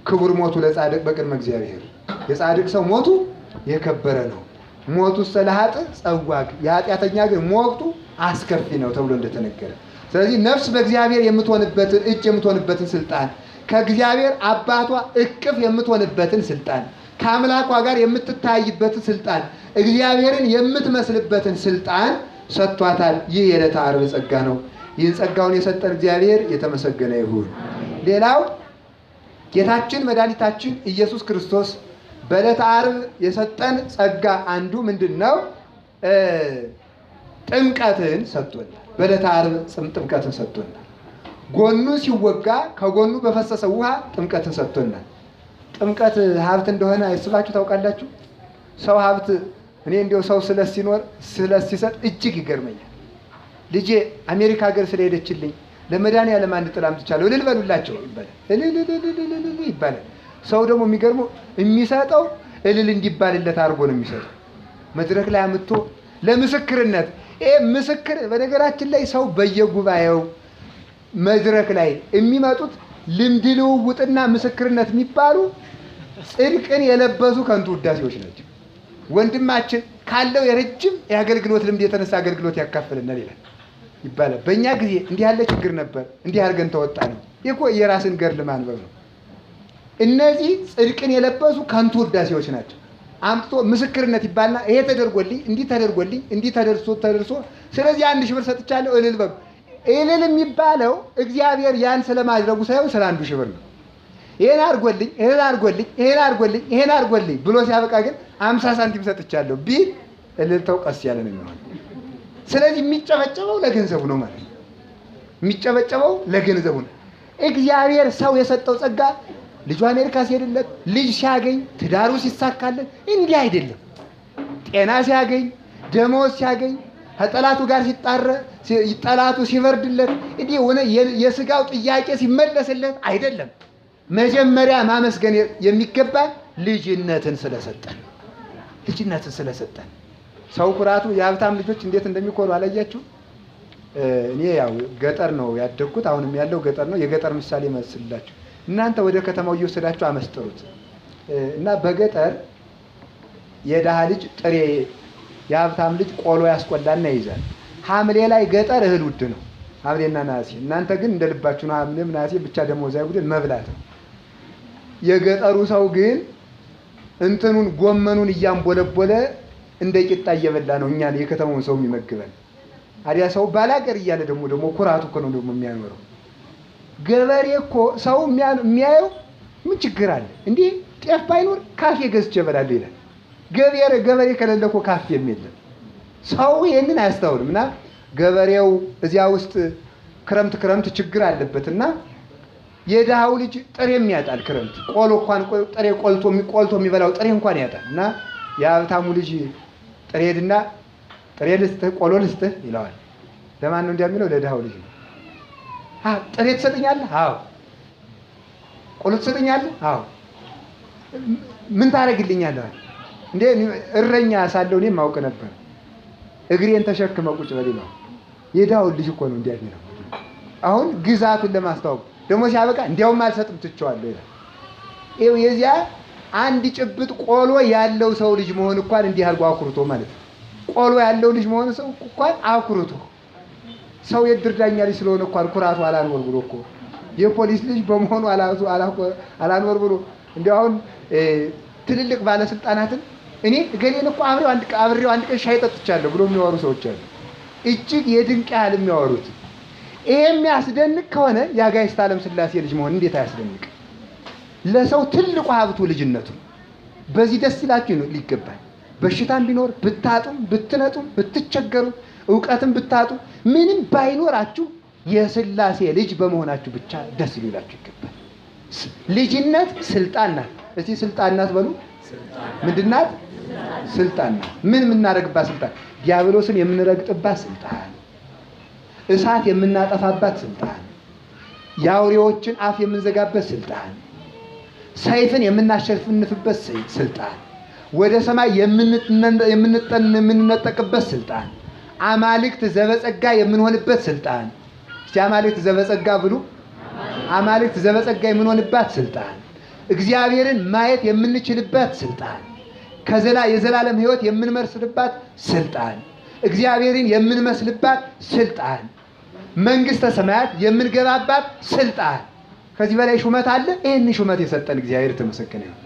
ክቡር ሞቱ ለጻድቅ በቅድመ እግዚአብሔር። የጻድቅ ሰው ሞቱ የከበረ ነው። ሞቱ ስለሀጥ ጸዋግ፣ የኃጢአተኛ ግን ሞቱ አስከፊ ነው ተብሎ እንደተነገረ። ስለዚህ ነፍስ በእግዚአብሔር የምትሆንበትን እጅ የምትሆንበትን ስልጣን፣ ከእግዚአብሔር አባቷ እቅፍ የምትሆንበትን ስልጣን፣ ከአምላኳ ጋር የምትታይበትን ስልጣን፣ እግዚአብሔርን የምትመስልበትን ስልጣን ሰጥቷታል። ይህ የዕለተ ዓርብ ጸጋ ነው። ይህን ጸጋውን የሰጠን እግዚአብሔር የተመሰገነ ይሁን። ሌላው ጌታችን መድኃኒታችን ኢየሱስ ክርስቶስ በዕለተ ዓርብ የሰጠን ጸጋ አንዱ ምንድን ነው? ጥምቀትን ሰጥቶናል። በዕለተ ዓርብ ጥምቀትን ሰጥቶናል። ጎኑ ሲወጋ ከጎኑ በፈሰሰ ውሃ ጥምቀትን ሰጥቶናል። ጥምቀት ሀብት እንደሆነ አይስባችሁ ታውቃላችሁ? ሰው ሀብት እኔ እንዲያው ሰው ሲሰጥ እጅግ ይገርመኛል። ልጄ አሜሪካ ሀገር ስለሄደችልኝ ለመድኃኒዓለም አንድ ጥላ አምጥቻለሁ እልል በሉላቸው ይባላል። እልል ይባላል። ሰው ደግሞ የሚገርመው የሚሰጠው እልል እንዲባልለት አድርጎ ነው የሚሰጠው። መድረክ ላይ አምጥቶ ለምስክርነት ምስክር። በነገራችን ላይ ሰው በየጉባኤው መድረክ ላይ የሚመጡት ልምድ ልውውጥና ምስክርነት የሚባሉ ጽድቅን የለበሱ ከንቱ ውዳሴዎች ናቸው። ወንድማችን ካለው የረጅም የአገልግሎት ልምድ የተነሳ አገልግሎት ያካፍልናል ይባላል። በእኛ ጊዜ እንዲህ ያለ ችግር ነበር፣ እንዲህ አድርገን ተወጣ ነው። ይህ እኮ የራስን ገድል ማንበብ ነው። እነዚህ ጽድቅን የለበሱ ከንቱ ውዳሴዎች ናቸው። አምጥቶ ምስክርነት ይባልና ይሄ ተደርጎልኝ እንዲህ ተደርጎልኝ እንዲህ ተደርሶ ስለዚህ 1000 ብር ሰጥቻለሁ እልል በሉ። እልል የሚባለው እግዚአብሔር ያን ስለማድረጉ ሳይሆን ስለ 1000 ብር ነው። ይሄን አድርጎልኝ ይሄን አድርጎልኝ ብሎ ሲያበቃ ግን 50 ሳንቲም ሰጥቻለሁ ቢል እልልታው ቀስ ያለ ነው የሚሆነው። ስለዚህ የሚጨበጨበው ለገንዘቡ ነው ማለት ነው። የሚጨበጨበው ለገንዘቡ ነው። እግዚአብሔር ሰው የሰጠው ጸጋ ልጁ አሜሪካ ሲሄድለት፣ ልጅ ሲያገኝ፣ ትዳሩ ሲሳካለት እንዲህ አይደለም። ጤና ሲያገኝ፣ ደመወዝ ሲያገኝ፣ ከጠላቱ ጋር ሲጣረ ጠላቱ ሲበርድለት፣ እንዲህ ሆነ የስጋው ጥያቄ ሲመለስለት አይደለም። መጀመሪያ ማመስገን የሚገባን ልጅነትን ስለሰጠን። ሰው ኩራቱ የሀብታም ልጆች እንዴት እንደሚኮሩ አላያችሁ? እኔ ያው ገጠር ነው ያደግኩት፣ አሁንም ያለው ገጠር ነው። የገጠር ምሳሌ መስላችሁ እናንተ ወደ ከተማው እየወሰዳችሁ አመስጥሩት እና በገጠር የድሃ ልጅ ጥሬ የሀብታም ልጅ ቆሎ ያስቆላና ይይዛል። ሐምሌ ላይ ገጠር እህል ውድ ነው፣ ሐምሌና ነሐሴ። እናንተ ግን እንደልባችሁ ነው። ሐምሌም ነሐሴ ብቻ ደሞዝ አይጉድል መብላት ነው። የገጠሩ ሰው ግን እንትኑን ጎመኑን እያንቦለቦለ እንደ ቂጣ እየበላ ነው እኛን የከተማውን ሰው የሚመግበን። አዲያ ሰው ባላገር እያለ ደግሞ ኩራቱ እኮ ነው ደግሞ የሚያኖረው። ገበሬ እኮ ሰው የሚያየው ምን ችግር አለ እንዴ? ጤፍ ባይኖር ካፌ ገዝቼ እበላለሁ ይላል። ገበሬ ከሌለ እኮ ካፌም የለም። ሰው ይሄንን አያስተውልም። እና ገበሬው እዚያ ውስጥ ክረምት ችግር አለበትና የድሃው ልጅ ጥሬም ያጣል። ክረምት ቆሎ እንኳን ጥሬ ቆልቶ የሚበላው ጥሬ እንኳን ያጣል። እና የሀብታሙ ልጅ ጥሬ ሄድና ጥሬ ልስጥህ ቆሎ ልስጥህ ይለዋል። ለማን ነው እንደሚለው? ለድሃው ልጅ ነው። ጥሬ ትሰጠኛለህ? አዎ። ቆሎ ትሰጠኛለህ? አዎ። ምን ታደርግልኛለህ? እንዴ እረኛ ሳለሁ እኔም ማውቅ ነበር። እግሬን ተሸክመ ቁጭ በል ይለዋል። የድሃውን ልጅ እኮ ነው እንዲያ የሚለው። አሁን ግዛቱን ለማስተዋወቅ ደግሞ ሲያበቃ እንዲያውም አልሰጥም ትቼዋለሁ ይላል። ይኸው የዚያ አንድ ጭብጥ ቆሎ ያለው ሰው ልጅ መሆን እንኳን እንዲህ አድርጎ አኩርቶ ማለት ነው። ቆሎ ያለው ልጅ መሆን ሰው እንኳን አኩርቶ ሰው የድር ዳኛ ልጅ ስለሆነ እንኳን ኩራቱ አላኖር ብሎ እኮ የፖሊስ ልጅ በመሆኑ አላኖር ብሎ እንዲያው አሁን ትልልቅ ባለስልጣናትን እኔ እገሌን እኮ አብሬው አንድ ቀን ሻይ ጠጥቻለሁ ብሎ የሚያወሩ ሰዎች አሉ። እጅግ የድንቅ ያህል የሚያወሩት። ይሄ የሚያስደንቅ ከሆነ የአጋዕዝተ ዓለም ሥላሴ ልጅ መሆን እንዴት አያስደንቅ? ለሰው ትልቁ ሀብቱ ልጅነቱ። በዚህ ደስ ይላችሁ ይገባል። በሽታም ቢኖር ብታጡም ብትነጡም ብትቸገሩ ዕውቀትም ብታጡ ምንም ባይኖራችሁ የሥላሴ ልጅ በመሆናችሁ ብቻ ደስ ሊላችሁ ይገባል። ልጅነት ስልጣን ናት። እስቲ ስልጣን ናት በሉ። ምንድን ናት? ስልጣን ናት። ምን የምናደርግባት ስልጣን? ዲያብሎስን የምንረግጥባት ስልጣን፣ እሳት የምናጠፋባት ስልጣን፣ የአውሬዎችን አፍ የምንዘጋበት ስልጣን፣ ሰይፍን የምናሸንፍበት ስልጣን፣ ወደ ሰማይ የምንነጠቅበት ስልጣን፣ አማልክት ዘበጸጋ የምንሆንበት ስልጣን። እስቲ አማልክት ዘበጸጋ ብሉ። አማልክት ዘበጸጋ የምንሆንባት ስልጣን፣ እግዚአብሔርን ማየት የምንችልበት ስልጣን፣ የዘላለም ሕይወት የምንመርስልባት ስልጣን፣ እግዚአብሔርን የምንመስልባት ስልጣን፣ መንግሥተ ሰማያት የምንገባባት ስልጣን። ከዚህ በላይ ሹመት አለ? ይህን ሹመት የሰጠን እግዚአብሔር የተመሰገነ ነው።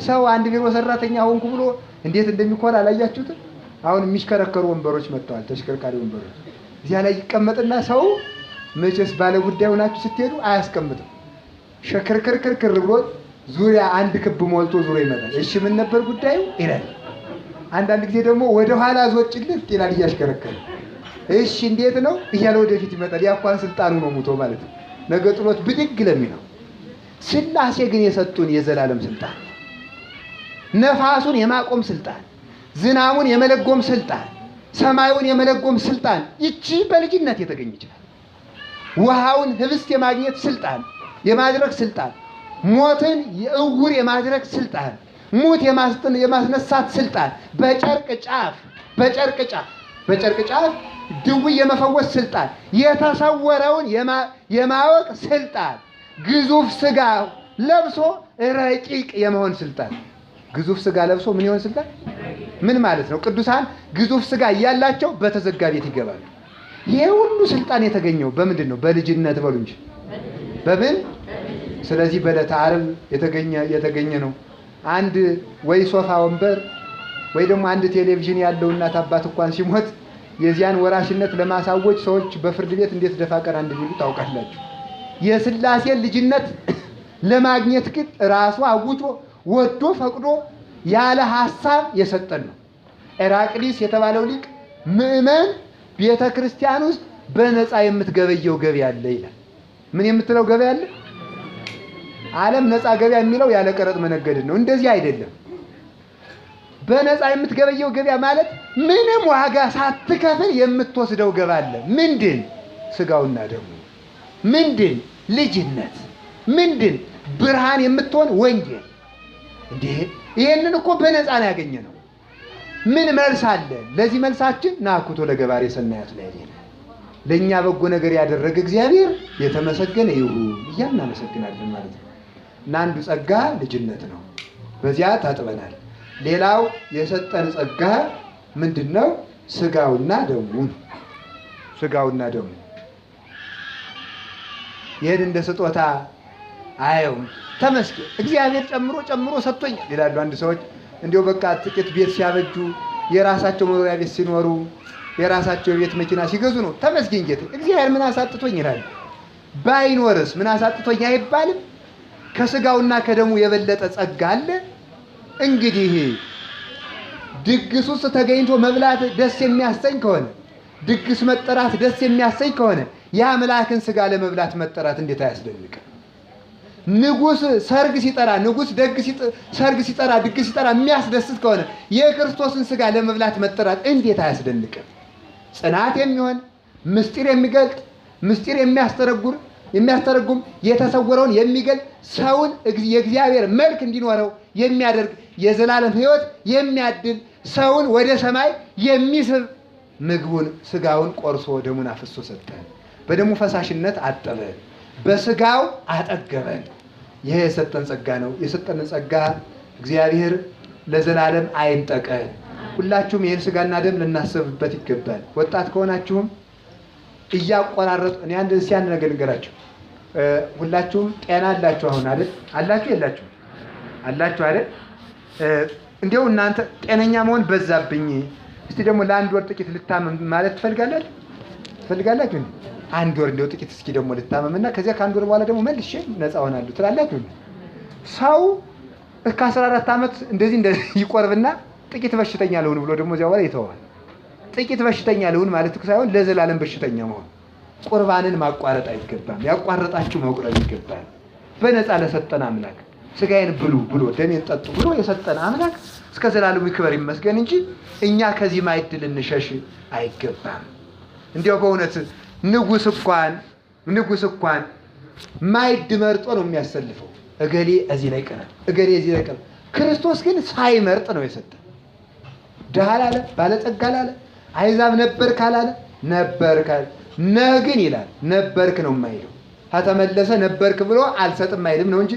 ሰው አንድ ቢሮ ሰራተኛ ሆንኩ ብሎ እንዴት እንደሚኮራ አላያችሁትም? አሁን የሚሽከረከሩ ወንበሮች መጥተዋል። ተሽከርካሪ ወንበሮች እዚያ ላይ ይቀመጥና ሰው መቼስ ባለ ጉዳዩ ናችሁ ስትሄዱ አያስቀምጥም። ሸክርክርክርክር ብሎ ዙሪያ አንድ ክብ ሞልቶ ዙሮ ይመጣል። እሺ ምን ነበር ጉዳዩ ይላል። አንዳንድ ጊዜ ደግሞ ወደ ኋላ ዞጭልህ ይላል እያሽከረከረ። እሺ እንዴት ነው እያለ ወደፊት ይመጣል። ያኳን ስልጣኑ ነው ሙቶ ማለት ነው። ነገ ጥሎት ብድግ ለሚለው። ሥላሴ ግን የሰጡን የዘላለም ስልጣን፣ ነፋሱን የማቆም ስልጣን፣ ዝናሙን የመለጎም ስልጣን፣ ሰማዩን የመለጎም ስልጣን ይቺ በልጅነት የተገኘች ናት። ውሃውን ህብስት የማግኘት ስልጣን የማድረግ ስልጣን፣ ሞትን የእውር የማድረግ ስልጣን፣ ሙት የማስነሳት ስልጣን፣ በጨርቅ ጫፍ ድውይ የመፈወስ ስልጣን፣ የተሰወረውን የማወቅ ስልጣን፣ ግዙፍ ስጋ ለብሶ ረቂቅ የመሆን ስልጣን። ግዙፍ ስጋ ለብሶ ምን ይሆን ስልጣን? ምን ማለት ነው? ቅዱሳን ግዙፍ ስጋ እያላቸው በተዘጋ ቤት ይገባሉ። ይሄ ሁሉ ስልጣን የተገኘው በምንድን ነው? በልጅነት በሉ እንጂ በምን? ስለዚህ በዕለተ ዓርብ የተገኘ ነው። አንድ ወይ ሶፋ ወንበር ወይ ደግሞ አንድ ቴሌቪዥን ያለው እናት አባት እንኳን ሲሞት የዚያን ወራሽነት ለማሳወጅ ሰዎች በፍርድ ቤት እንዴት ደፋ ቀና እንደሚሉ ታውቃላችሁ። የሥላሴን ልጅነት ለማግኘት ግን ራሱ አውጆ ወዶ ፈቅዶ ያለ ሐሳብ የሰጠን ነው። ኤራቅሊስ የተባለው ሊቅ ምእመን ቤተ ክርስቲያን ውስጥ በነፃ የምትገበየው ገበያ አለ ይላል። ምን የምትለው ገበያ አለ? ዓለም ነፃ ገበያ የሚለው ያለ ቀረጥ መነገድ ነው። እንደዚህ አይደለም። በነፃ የምትገበየው ገበያ ማለት ምንም ዋጋ ሳትከፍል የምትወስደው ገበያ አለ። ምንድን? ስጋውና ደሙ። ምንድን? ልጅነት። ምንድን? ብርሃን የምትሆን ወንጌል። እንዴ ይሄንን እኮ በነፃ ነው ያገኘነው። ምን መልስ አለ? ለዚህ መልሳችን ናኩቶ ለገባሬ ሰናያት ላይ ለእኛ በጎ ነገር ያደረገ እግዚአብሔር የተመሰገነ ይሁን እያልን እናመሰግናለን ማለት ነው። እና አንዱ ጸጋ ልጅነት ነው። በዚያ ታጥበናል። ሌላው የሰጠን ጸጋ ምንድን ነው? ስጋውና ደሙ። ስጋውና ደሙ ይሄን እንደ ስጦታ አየውም። ተመስገን እግዚአብሔር ጨምሮ ሰጥቶኛል ይላሉ አንድ ሰዎች። እንዲሁ በቃ ጥቂት ቤት ሲያበጁ የራሳቸው መኖሪያ ቤት ሲኖሩ የራሳቸው የቤት መኪና ሲገዙ ነው ተመስገን ጌታ እግዚአብሔር ምን አሳጥቶኝ ይላል። ባይኖርስ ምን አሳጥቶኝ አይባልም። ከስጋውና ከደሙ የበለጠ ጸጋ አለ? እንግዲህ ድግስ ውስጥ ተገኝቶ መብላት ደስ የሚያሰኝ ከሆነ ድግስ መጠራት ደስ የሚያሰኝ ከሆነ የአምላክን ስጋ ለመብላት መጠራት እንዴት አያስደንቅም? ንጉስ ሰርግ ሲጠራ ሰርግ ሲጠራ ድግስ ሲጠራ የሚያስደስት ከሆነ የክርስቶስን ስጋ ለመብላት መጠራት እንዴት አያስደንቅም? ጽናት የሚሆን ምስጢር የሚገልጥ ምስጢር የሚያስተረጉም የተሰወረውን የሚገልጥ ሰውን የእግዚአብሔር መልክ እንዲኖረው የሚያደርግ የዘላለም ሕይወት የሚያድል ሰውን ወደ ሰማይ የሚስብ ምግቡን ስጋውን ቆርሶ ደሙን አፍሶ ሰጠን። በደሙ ፈሳሽነት አጠበን፣ በስጋው አጠገበን። ይሄ የሰጠን ጸጋ ነው። የሰጠን ጸጋ እግዚአብሔር ለዘላለም አይንጠቀን። ሁላችሁም ይህን ስጋና ደም ልናስብበት ይገባል። ወጣት ከሆናችሁም እያቆራረጡ እኔ አንድ ነገር ልንገራችሁ። ሁላችሁም ጤና አላችሁ አሁን አይደል? አላችሁ የላችሁ? አላችሁ አይደል? እንዲያው እናንተ ጤነኛ መሆን በዛብኝ፣ እስቲ ደግሞ ለአንድ ወር ጥቂት ልታመም ማለት ትፈልጋላችሁ? አንድ ወር እንዲያው ጥቂት እስኪ ደግሞ ልታመምና ከዚያ ከአንድ ወር በኋላ ደግሞ መልሼ ነፃ ሆናለሁ ትላላችሁ? ሰው እስከ 14 ዓመት እንደዚህ ይቆርብና ጥቂት በሽተኛ ልሁን ብሎ ደግሞ እዚያው በኋላ ይተዋል። ጥቂት በሽተኛ ልሁን ማለት ሳይሆን ለዘላለም በሽተኛ መሆን። ቁርባንን ማቋረጥ አይገባም። ያቋረጣችሁ መቁረብ ይገባል። በነፃ ለሰጠን አምላክ ስጋዬን ብሉ ብሎ ደሜን ጠጡ ብሎ የሰጠን አምላክ እስከ ዘላለሙ ይክበር ይመስገን እንጂ እኛ ከዚህ ማዕድ ልንሸሽ አይገባም። እንዲያው በእውነት ንጉሥ እንኳን ማዕድ መርጦ ነው የሚያሰልፈው። እገሌ እዚህ ላይ ቀረ፣ እገሌ እዚህ ላይ ቀረ። ክርስቶስ ግን ሳይመርጥ ነው የሰጠን። ድሃ አላለ፣ ባለጸጋ አላለ፣ አይዛብ ነበርክ አላለ፣ ነበርክ አለ። ነህ ግን ይላል ነበርክ ነው የማይለው። ከተመለሰ ነበርክ ብሎ አልሰጥም አይልም ነው እንጂ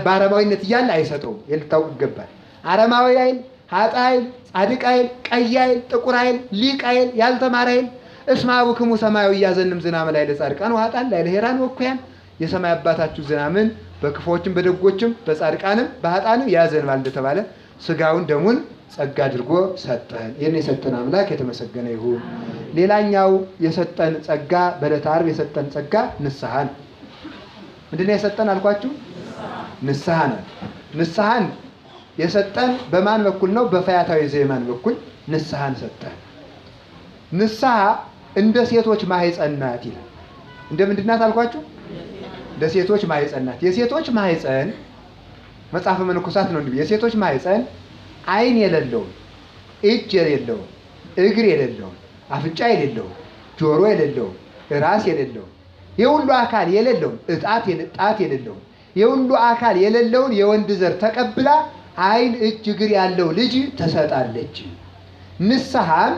በአረማዊነት እያለ አይሰጠውም። ልታውቅ ይገባል። አረማዊ አይል፣ ኃጥእ አይል፣ ጻድቅ አይል፣ ቀይ አይል፣ ጥቁር አይል፣ ሊቅ አይል፣ ያልተማረ አይል። እስመ አቡክሙ ሰማያዊ ያዘንም ዝናም ላይ ለጻድቃን ወኃጥአን ላይ ለሄራን ወኩያን። የሰማይ አባታችሁ ዝናምን በክፎችም በደጎችም በጻድቃንም በኃጥአንም ያዘንባል እንደተባለ ስጋውን ደሙን ጸጋ አድርጎ ሰጠን። ይህን የሰጠን አምላክ የተመሰገነ ይሁን። ሌላኛው የሰጠን ጸጋ በዕለተ ዓርብ የሰጠን ጸጋ ንስሐ ነው። ምንድን ነው የሰጠን አልኳችሁ? ንስሐ ነው። ንስሐን የሰጠን በማን በኩል ነው? በፈያታዊ ዘየማን በኩል ንስሐን ሰጠን። ንስሐ እንደ ሴቶች ማህፀን ናት ይላል። እንደ ምንድን ናት አልኳችሁ? እንደ ሴቶች ማህፀን ናት። የሴቶች ማህፀን መጽሐፈ መነኮሳት ነው እንዴ? የሴቶች ማህፀን ዓይን የሌለውን፣ እጅ የሌለውን፣ እግር የሌለውን፣ አፍንጫ የሌለውን፣ ጆሮ የሌለውን፣ ራስ የሌለውን፣ የሁሉ አካል የሌለውን፣ ጣት የሌለውን፣ የሁሉ አካል የሌለውን የወንድ ዘር ተቀብላ ዓይን እጅ እግር ያለው ልጅ ትሰጣለች። ንስሐም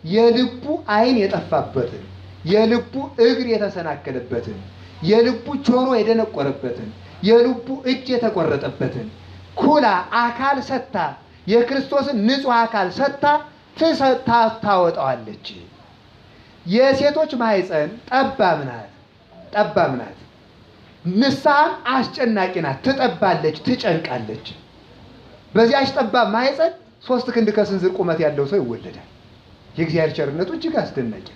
የልቡ ዓይን የጠፋበትን፣ የልቡ እግር የተሰናከለበትን፣ የልቡ ጆሮ የደነቆረበትን፣ የልቡ እጅ የተቆረጠበትን ኩላ አካል ሰጥታ የክርስቶስን ንጹሕ አካል ሰጥታ ታወጣዋለች። የሴቶች ማህፀን ጠባብ ናት። ንስሐም አስጨናቂ ናት። ትጠባለች፣ ትጨንቃለች። በዚያች ጠባብ ማህፀን 3 ክንድ ከስንዝር ቁመት ያለው ሰው ይወለዳል። የእግዚአብሔር ቸርነቱ እጅግ አስደናቂ።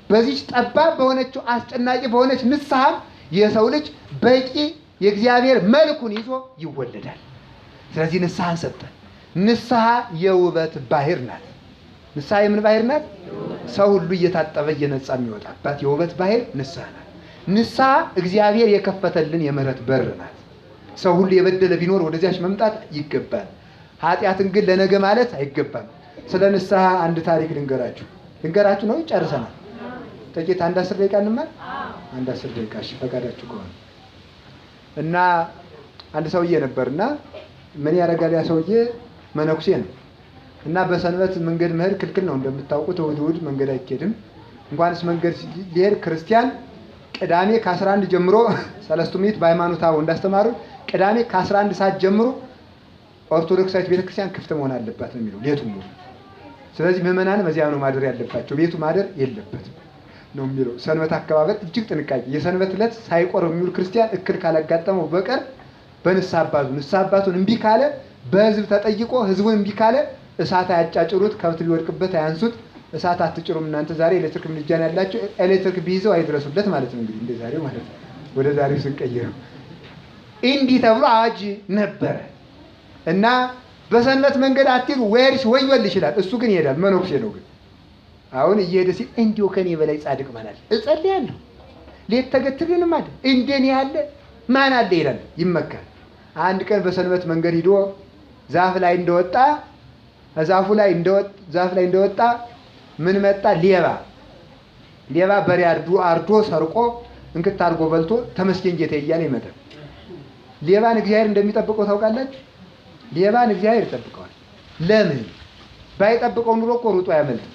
በዚች ጠባብ በሆነችው አስጨናቂ በሆነች ንስሐም የሰው ልጅ በቂ የእግዚአብሔር መልኩን ይዞ ይወለዳል። ስለዚህ ንስሐን ሰጠን። ንስሐ የውበት ባህር ናት። ንስሐ የምን ባህር ናት? ሰው ሁሉ እየታጠበ እየነጻ የሚወጣባት የውበት ባህር ንስሐ ናት። ንስሐ እግዚአብሔር የከፈተልን የምህረት በር ናት። ሰው ሁሉ የበደለ ቢኖር ወደዚያች መምጣት ይገባል። ኃጢአትን ግን ለነገ ማለት አይገባም። ስለ ንስሐ አንድ ታሪክ ልንገራችሁ ነው። ጨርሰናል። ጥቂት 10 ደቂቃ እንማር። 10 ደቂቃ እሺ፣ ፈቃዳችሁ ከሆነ እና አንድ ሰውዬ ነበርና ምን ያደርጋል? ያ ሰውዬ መነኩሴ ነው እና በሰንበት መንገድ መሄድ ክልክል ነው እንደምታውቁት። እሑድ መንገድ አይኬድም። እንኳንስ መንገድ ሊሄድ ክርስቲያን ቅዳሜ ከ11 ጀምሮ ሰለስቱ ምዕት በሃይማኖት አበው እንዳስተማሩ ቅዳሜ ከ11 ሰዓት ጀምሮ ኦርቶዶክሳዊት ቤተክርስቲያን ክፍት መሆን አለባት ነው የሚለው ሌቱን ሙሉ። ስለዚህ ምዕመናን በዚያ ነው ማደር ያለባቸው፣ ቤቱ ማደር የለበትም ነው የሚለው። ሰንበት አከባበር እጅግ ጥንቃቄ። የሰንበት ዕለት ሳይቆርብ የሚውል ክርስቲያን እክል ካላጋጠመው በቀር በንስሐ አባቱን እምቢ ካለ በህዝብ ተጠይቆ ህዝቡን እምቢ ካለ እሳት አያጫጭሩት፣ ከብት ቢወድቅበት አያንሱት። እሳት አትጭሩም እናንተ ዛሬ ኤሌክትሪክ ምድጃን ያላችሁ ኤሌክትሪክ ቢይዘው አይድረሱለት ማለት ነው። እንግዲህ እንደ ዛሬው ማለት ነው። ወደ ዛሬው ስንቀይረው እንዲህ ተብሎ አዋጅ ነበረ እና በሰንበት መንገድ አትሂዱ ወዮል ይችላል። እሱ ግን ይሄዳል። መነኩሴ ነው። ግን አሁን እየሄደ ሲል እንዲሁ ከኔ በላይ ጻድቅ ማን አለ? እጸልያለሁ ሌት ተገትልንም አለ እንደኔ ያለ ማን አለ ይላል፣ ይመካል። አንድ ቀን በሰንበት መንገድ ሂዶ ዛፍ ላይ እንደወጣ ምን መጣ? ሌባ በሬ አርዶ ሰርቆ እንክት አድርጎ በልቶ ተመስገን ጌታ እያለ ይመጣል። ሌባን እግዚአብሔር እንደሚጠብቀው ታውቃላችሁ? ሌባን እግዚአብሔር ይጠብቀዋል። ለምን? ባይጠብቀው ኑሮ እኮ ሩጦ አያመልጥም፣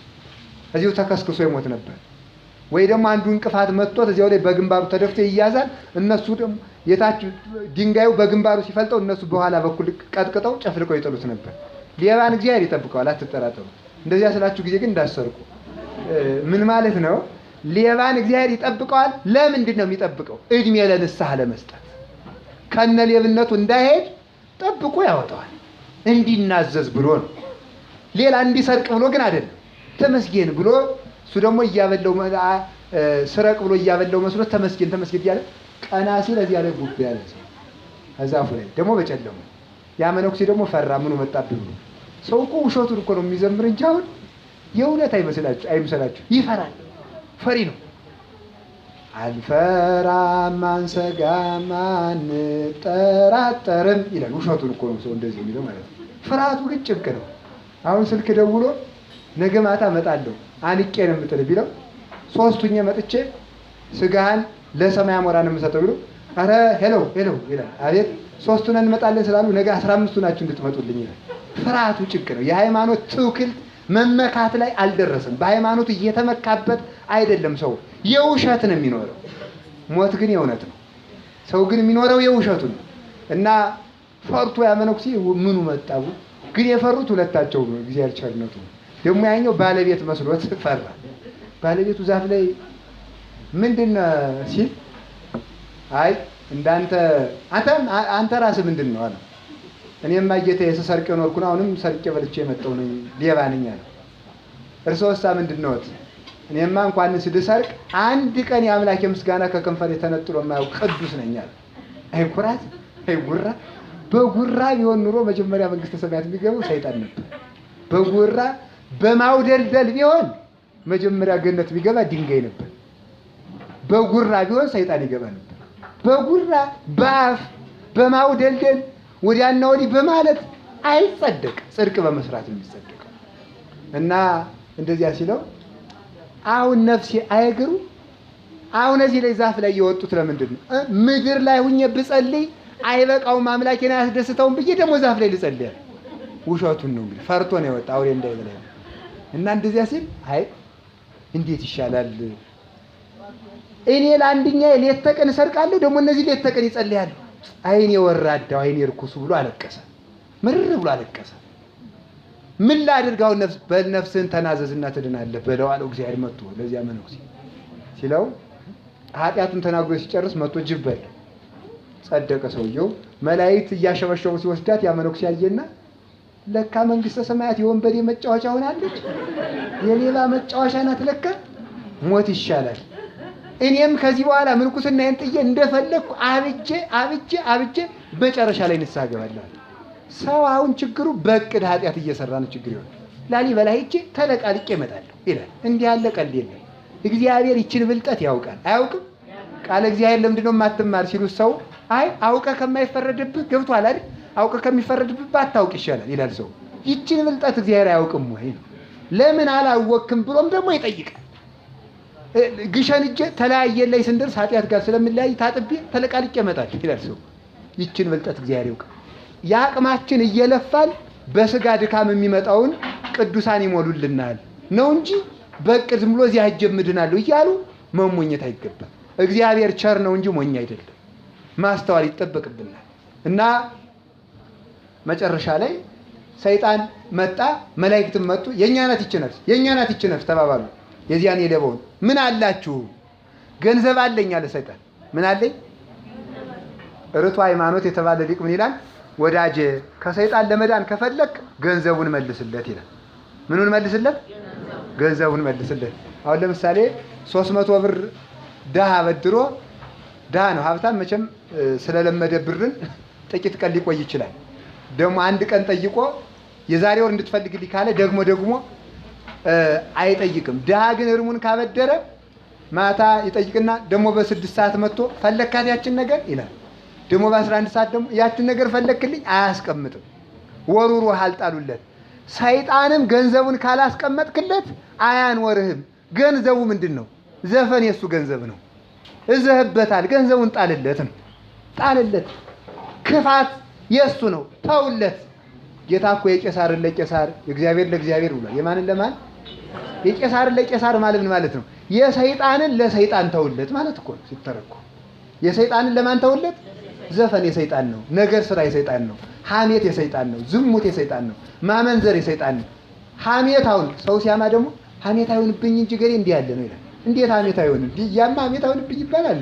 እዚሁ ተከስክሶ ይሞት ነበር። ወይ ደግሞ አንዱ እንቅፋት መጥቶት እዚያው ላይ በግንባሩ ተደፍቶ ይያዛል። እነሱ ደግሞ የታች ድንጋዩ በግንባሩ ሲፈልጠው እነሱ በኋላ በኩል ቀጥቅጠው ጨፍልቀው ይጥሉት ነበር። ሌባን እግዚአብሔር ይጠብቀዋል፣ አትጠራጠሩ። እንደዚያ ስላችሁ ጊዜ ግን እንዳሰርቁ። ምን ማለት ነው? ሌባን እግዚአብሔር ይጠብቀዋል። ለምንድን ነው የሚጠብቀው? እድሜ ለንስሐ ለመስጠት፣ ከነ ሌብነቱ እንዳይሄድ ጠብቆ ያወጣዋል። እንዲናዘዝ ብሎ ነው። ሌላ እንዲሰርቅ ብሎ ግን አይደለም። ተመስገን ብሎ እሱ ደግሞ እያበለው ስረቅ ብሎ እያበለው መስሎ ተመስገን እያለ ቀና ሲል እዚያ ላይ ጉብ ያለ ከዛፉ ላይ ደግሞ በጨለሙ ያ መነኩሴ ደግሞ ፈራ። ምኑ መጣብኝ ብሎ ሰው እኮ ውሸቱን እኮ ነው የሚዘምር እንጂ አሁን የእውነት አይመስላችሁ። ይፈራል። ፈሪ ነው። አልፈራም አንሰጋም አንጠራጠርም ይላል። ውሸቱን እኮ ነው ሰው እንደዚህ የሚለው ማለት ነው። ፍርሃቱ ግን ጭንቅ ነው። አሁን ስልክ ደውሎ ነገ ማታ እመጣለሁ አንቄ ነው የምጥል ቢለው ሶስቱኛ መጥቼ ስጋህን ለሰማይ አሞራ ነው የምሰጠው ብሎ አረ ሄሎ ይላል። አቤት ሶስቱን እንመጣለን ስላሉ ነገ 15ቱ ናችሁ እንድትመጡልኝ ይላል። ፍርሃቱ ጭንቅ ነው። የሃይማኖት ትውክል መመካት ላይ አልደረሰም። በሃይማኖት እየተመካበት አይደለም። ሰው የውሸት ነው የሚኖረው። ሞት ግን የእውነት ነው። ሰው ግን የሚኖረው የውሸቱ ነው እና ፈርቶ ያመነኩሴ ምኑ መጣው ግን የፈሩት ሁለታቸው ነው። እግዚአብሔር ቸርነቱ ደግሞ ያኛው ባለቤት መስሎት ፈራ። ባለቤቱ ዛፍ ላይ ምንድነው ሲል አይ እንዳንተ አንተ ራስህ ምንድነው አለ። እኔማ ጌታዬ ስሰርቅ ኖርኩ ነው አሁንም ሰርቄ በልቼ የመጣው ነኝ ሌባ ነኝ አለ። እርሶሳ ምንድነው? እኔማ እንኳን ስድሰርቅ አንድ ቀን የአምላኬ ምስጋና ከከንፈሬ ተነጥሎ የማያውቅ ቅዱስ ነኝ አለ። አይ ኩራት አይ ጉራ። በጉራ ቢሆን ኑሮ መጀመሪያ መንግስተ ሰማያት የሚገባው ሰይጣን ነበር። በጉራ በማውደልደል ቢሆን መጀመሪያ ገነት ቢገባ ድንጋይ ነበር። በጉራ ቢሆን ሰይጣን ይገባ ነበር። በጉራ በአፍ በማውደልደል ወዲያና ወዲህ በማለት አይጸደቅ። ጽድቅ በመስራት የሚጸደቀው እና እንደዚያ ሲለው አሁን ነፍሴ አይግሩ። አሁን እዚህ ላይ ዛፍ ላይ የወጡት ለምንድን ነው? ምድር ላይ ሁኜ ብጸልይ አይበቃውም አምላኬን አያስደስተውም ብዬ ደግሞ ዛፍ ላይ ልጸልያል። ውሸቱን ነው እንግዲህ ፈርቶ ነው የወጣ አውሬ እንዳይበላኝ እና እንደዚያ ሲል አይ እንዴት ይሻላል? እኔ ለአንድኛ ሌት ተቀን እሰርቃለሁ ደግሞ እነዚህ ሌት ተቀን ይጸልያሉ። አይኔ ወራዳው አይኔ ርኩሱ ብሎ አለቀሰ። ምርር ብሎ አለቀሰ። ምን ላድርግ አሁን በነፍስህን ተናዘዝና ትድናለህ በለው አለው እግዚአብሔር መጥቶ ለዚያ መነኩሴ ሲለው ኃጢአቱን ተናግሮ ሲጨርስ መጥቶ ጅብ በል ጸደቀ ሰውየው። መላእክት እያሸበሸቡ ሲወስዳት ያ መነኩሴ ያየና ለካ መንግስተ ሰማያት የወንበዴ መጫወቻ ሆናለች፣ የሌባ መጫወቻ ናት ለካ። ሞት ይሻላል። እኔም ከዚህ በኋላ ምንኩስናዬን ጥዬ እንደፈለኩ አብጄ መጨረሻ ላይ ንስሐ እገባለሁ። ሰው አሁን ችግሩ በእቅድ ኃጢአት እየሰራ ነው ችግር ይሆናል። ላሊበላ ሄጄ ተለቃልቄ እመጣለሁ ይላል። እንዲህ ያለ ቀልድ የለም። እግዚአብሔር ይችን ብልጠት ያውቃል። አያውቅም? ቃለ እግዚአብሔር ለምንድን ነው የማትማር ሲሉት ሰው አይ አውቀህ ከማይፈረድብህ ገብቶሃል አይደል? አውቀህ ከሚፈረድብህ ባታውቅ ይሻላል ይላል ሰው። ይችን ብልጠት እግዚአብሔር አያውቅም ወይ ነው? ለምን አላወቅም ብሎም ደግሞ ይጠይቃል። ግሸን እጄ ተለያየን ላይ ስንደርስ ኃጢአት ጋር ስለምንለያይ ታጥቤ ተለቃልቄ እመጣለሁ ይላል ሰው። ይችን ብልጠት እግዚአብሔር ያውቃል። የአቅማችን እየለፋን በስጋ ድካም የሚመጣውን ቅዱሳን ይሞሉልናል ነው እንጂ በእቅድ ዝም ብሎ እዚያ ሄጄ እምድናለሁ እያሉ መሞኘት አይገባም። እግዚአብሔር ቸር ነው እንጂ ሞኝ አይደለም። ማስተዋል ይጠበቅብናል። እና መጨረሻ ላይ ሰይጣን መጣ፣ መላእክትም መጡ። የኛ ናት ይቺ ነፍስ ተባባሉ። የዚያን የሌባውን ምን አላችሁ? ገንዘብ አለኝ አለ ሰይጣን። ምን አለኝ? ርቱ ሃይማኖት የተባለ ሊቅ ምን ይላል? ወዳጄ ከሰይጣን ለመዳን ከፈለክ ገንዘቡን መልስለት ይላል። ምኑን መልስለት? ገንዘቡን መልስለት። አሁን ለምሳሌ 300 ብር ድሃ በድሮ ድሃ ነው፣ ሀብታም መቼም ስለለመደ ብርን ጥቂት ቀን ሊቆይ ይችላል። ደግሞ አንድ ቀን ጠይቆ የዛሬ ወር እንድትፈልግልኝ ካለ ደግሞ አይጠይቅም። ድሃ ግን እርሙን ካበደረ ማታ ይጠይቅና ደግሞ በ6 ሰዓት መጥቶ ፈለካት ያችን ነገር ይላል። ደግሞ በ11 ሰዓት ደግሞ ያችን ነገር ፈለክልኝ አያስቀምጥም። ወሩሩ አልጣሉለት። ሰይጣንም ገንዘቡን ካላስቀመጥክለት አያንወርህም። ገንዘቡ ምንድነው? ዘፈን የሱ ገንዘብ ነው። እዘህበታል። ገንዘቡን ጣልለት ነው። ጣልለት። ክፋት የሱ ነው። ተውለት። ጌታ እኮ የቄሳርን ለቄሳር የእግዚአብሔር ለእግዚአብሔር ብሏል። የማንን ለማን? የቄሳርን ለቄሳር ማለት ምን ማለት ነው? የሰይጣንን ለሰይጣን ተውለት ማለት እኮ ነው ሲተረጎም። የሰይጣንን ለማን ተውለት? ዘፈን የሰይጣን ነው። ነገር ስራ የሰይጣን ነው። ሐሜት የሰይጣን ነው። ዝሙት የሰይጣን ነው። ማመንዘር የሰይጣን ነው። ሐሜት አሁን ሰው ሲያማ ደግሞ ሐሜት አይሆንብኝ እንጂ ገሬ እንዲህ ያለ ነው ይላል። እንዴት ሐሜት አይሆንም? ያማ ሐሜት አይሆንብኝ ይባላል።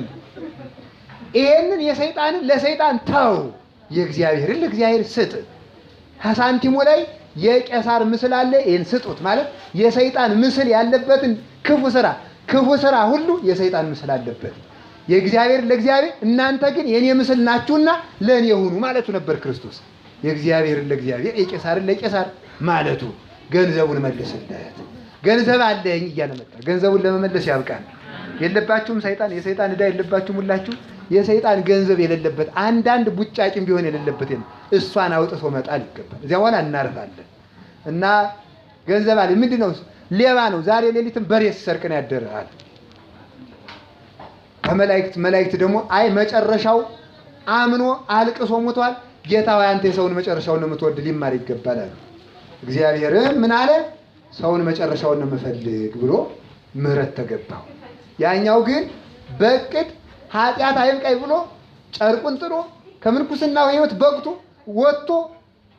ይሄንን የሰይጣንን ለሰይጣን ተው፣ የእግዚአብሔርን ለእግዚአብሔር ስጥ። ከሳንቲሙ ላይ የቄሳር ምስል አለ፣ ይሄን ስጡት ማለት የሰይጣን ምስል ያለበትን ክፉ ስራ ሁሉ የሰይጣን ምስል አለበት። የእግዚአብሔር ለእግዚአብሔር እናንተ ግን የኔ ምስል ናችሁና ለኔ ሁኑ ማለቱ ነበር ክርስቶስ። የእግዚአብሔርን ለእግዚአብሔር የቄሳርን ለቄሳር ማለቱ። ገንዘቡን መልስለት፣ ገንዘብ አለኝ እያለ መጣ። ገንዘቡን ለመመለስ ያብቃል። የለባችሁም ሰይጣን የሰይጣን ዕዳ የለባችሁም ሁላችሁ። የሰይጣን ገንዘብ የሌለበት አንዳንድ ቡጫጭም ቢሆን የሌለበት እሷን አውጥቶ መጣል ይገባል። እዚያ በኋላ እናርፋለን። እና ገንዘብ አለ ምንድነው? ሌባ ነው። ዛሬ ሌሊትም በሬ ሲሰርቅ ነው ያደረሃል። መላእክት ደግሞ አይ መጨረሻው አምኖ አልቅሶ ሞቷል፣ ጌታ ሆይ አንተ የሰውን መጨረሻውን ነው የምትወድ ሊማር ይገባል አለ። እግዚአብሔርም ምን አለ? ሰውን መጨረሻውን ነው የምፈልግ ብሎ ምህረት ተገባው። ያኛው ግን በእቅድ ኃጢአት አይብቃይ ብሎ ጨርቁን ጥሎ ከምንኩስናው ሕይወት በቅቶ ወጥቶ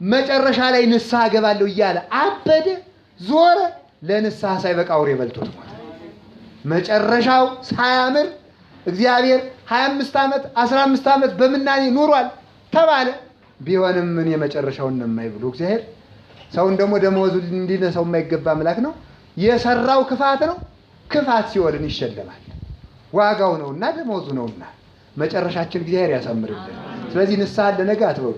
መጨረሻ ላይ ንስሐ ገባለሁ እያለ አበደ፣ ዞረ። ለንስሐ ሳይበቃ አውሬ በልቶት ሞተ። መጨረሻው ሳያምር እግዚአብሔር 25 ዓመት 15 ዓመት በምናኔ ኑሯል ተባለ። ቢሆንም ምን የመጨረሻውን ነው የማይብሉ እግዚአብሔር ሰውን ደግሞ ደመወዙ እንዲነሳው የማይገባ አምላክ ነው። የሰራው ክፋት ነው። ክፋት ሲወልን ይሸለማል። ዋጋው ነውና ደመወዙ ነውና መጨረሻችን እግዚአብሔር ያሳምርልን። ስለዚህ ንስሐ ለነገ አትበሉ።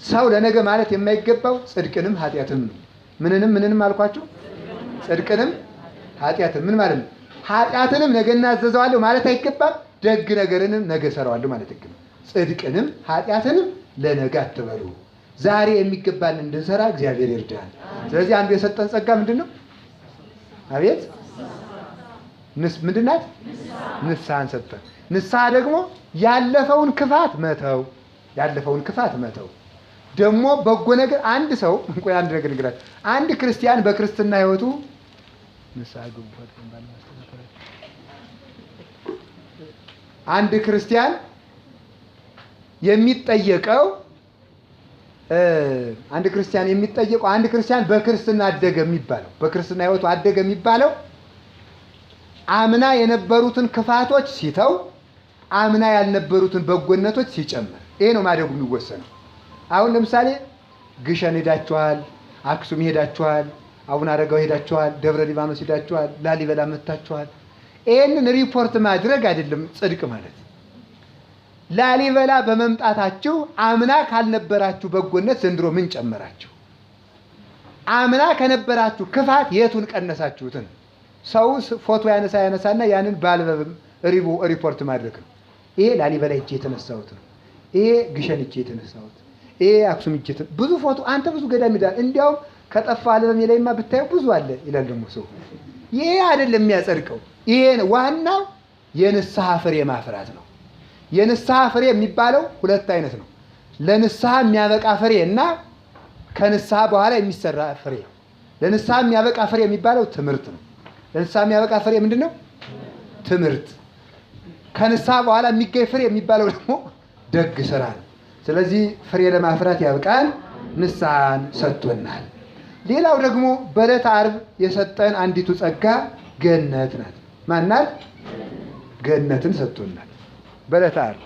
ሰው ለነገ ማለት የማይገባው ጽድቅንም ኃጢአትንም ነው። ምንንም አልኳችሁ? ጽድቅንም ኃጢአትንም ምን ማለት ነው? ኃጢአትንም ነገ እናዘዘዋለሁ ማለት አይገባም። ደግ ነገርንም ነገ ሰራዋለሁ ማለት ይገባል። ጽድቅንም ኃጢአትንም ለነገ አትበሉ። ዛሬ የሚገባን እንድንሰራ እግዚአብሔር ይርዳል። ስለዚህ አንዱ የሰጠን ጸጋ ምንድነው? አቤት ምንድናት? ንስሐን ሰጠን። ንስሐ ደግሞ ያለፈውን ክፋት መተው ደግሞ በጎ ነገር አንድ ሰው እንኳን አንድ ነገር ልንገራችሁ። አንድ ክርስቲያን በክርስትና ሕይወቱ ንስሐ ገቡት አንድ ክርስቲያን የሚጠየቀው አንድ ክርስቲያን በክርስትና አደገ የሚባለው በክርስትና ሕይወቱ አደገ የሚባለው አምና የነበሩትን ክፋቶች ሲተው አምና ያልነበሩትን በጎነቶች ሲጨምር፣ ይሄ ነው ማደጉ የሚወሰነው። አሁን ለምሳሌ ግሸን ሄዳችኋል፣ አክሱም ሄዳችኋል፣ አቡነ አረጋዊ ሄዳችኋል፣ ደብረ ሊባኖስ ሄዳችኋል፣ ላሊበላ መጥታችኋል። ይሄንን ሪፖርት ማድረግ አይደለም ጽድቅ ማለት። ላሊበላ በመምጣታችሁ አምና ካልነበራችሁ በጎነት ዘንድሮ ምን ጨመራችሁ? አምና ከነበራችሁ ክፋት የቱን ቀነሳችሁትን? ሰው ፎቶ ያነሳና ያንን ባልበብ ሪፖርት ማድረግ ነው። ይሄ ላሊበላ ሄጄ የተነሳሁት ነው፣ ይሄ ግሸን ሄጄ የተነሳሁት፣ ይሄ አክሱም ሄጄ ብዙ ፎቶ አንተ ብዙ ገዳም ይላል። እንዲያውም ከጠፋ አልበም ላይማ ብታየው ብዙ አለ ይላል ደግሞ ሰው። ይሄ አይደለም የሚያጸድቀው። ይሄ ዋናው የንስሐ ፍሬ ማፍራት ነው። የንስሐ ፍሬ የሚባለው ሁለት አይነት ነው። ለንስሐ የሚያበቃ ፍሬ እና ከንስሐ በኋላ የሚሰራ ፍሬ። ለንስሐ የሚያበቃ ፍሬ የሚባለው ትምህርት ነው። ለንስሐ የሚያበቃ ፍሬ ምንድነው? ትምህርት። ከንስሐ በኋላ የሚገኝ ፍሬ የሚባለው ደግሞ ደግ ስራ ነው። ስለዚህ ፍሬ ለማፍራት ያብቃን። ንስሐን ሰጥቶናል። ሌላው ደግሞ በዕለተ ዓርብ የሰጠን አንዲቱ ጸጋ ገነት ናት። ማናት? ገነትን ሰጥቶናል በዕለተ ዓርብ።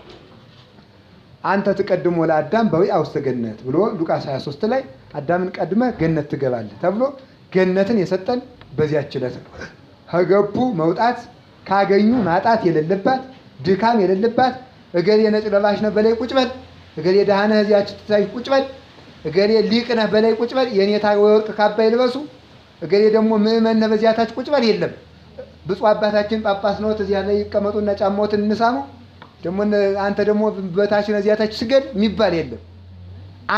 አንተ ትቀድሞ ለአዳም በዊአ ውስተ ገነት ብሎ ሉቃስ 23 ላይ አዳምን ቀድመህ ገነት ትገባለህ ተብሎ ገነትን የሰጠን በዚያች ዕለት ነው። ከገቡ መውጣት ካገኙ ማጣት የሌለባት ድካም የሌለባት እገሌ ነጭ ለባሽ ነህ በላይ ቁጭ በል፣ እገሌ ደሃ ነህ እዚያች ትታይ ቁጭ በል፣ እገሌ ሊቅ ነህ በላይ ቁጭ በል፣ የኔታ ወርቅ ካባ ይልበሱ፣ እገሌ ደግሞ ምዕመን ነህ በዚያ ታች ቁጭ በል የለም። ብፁዕ አባታችን ጳጳስ ነው እዚያ ላይ ይቀመጡና ጫማዎትን እንሳሙ፣ ደግሞ አንተ ደግሞ በታች ነህ እዚያ ታች ስገድ የሚባል የለም።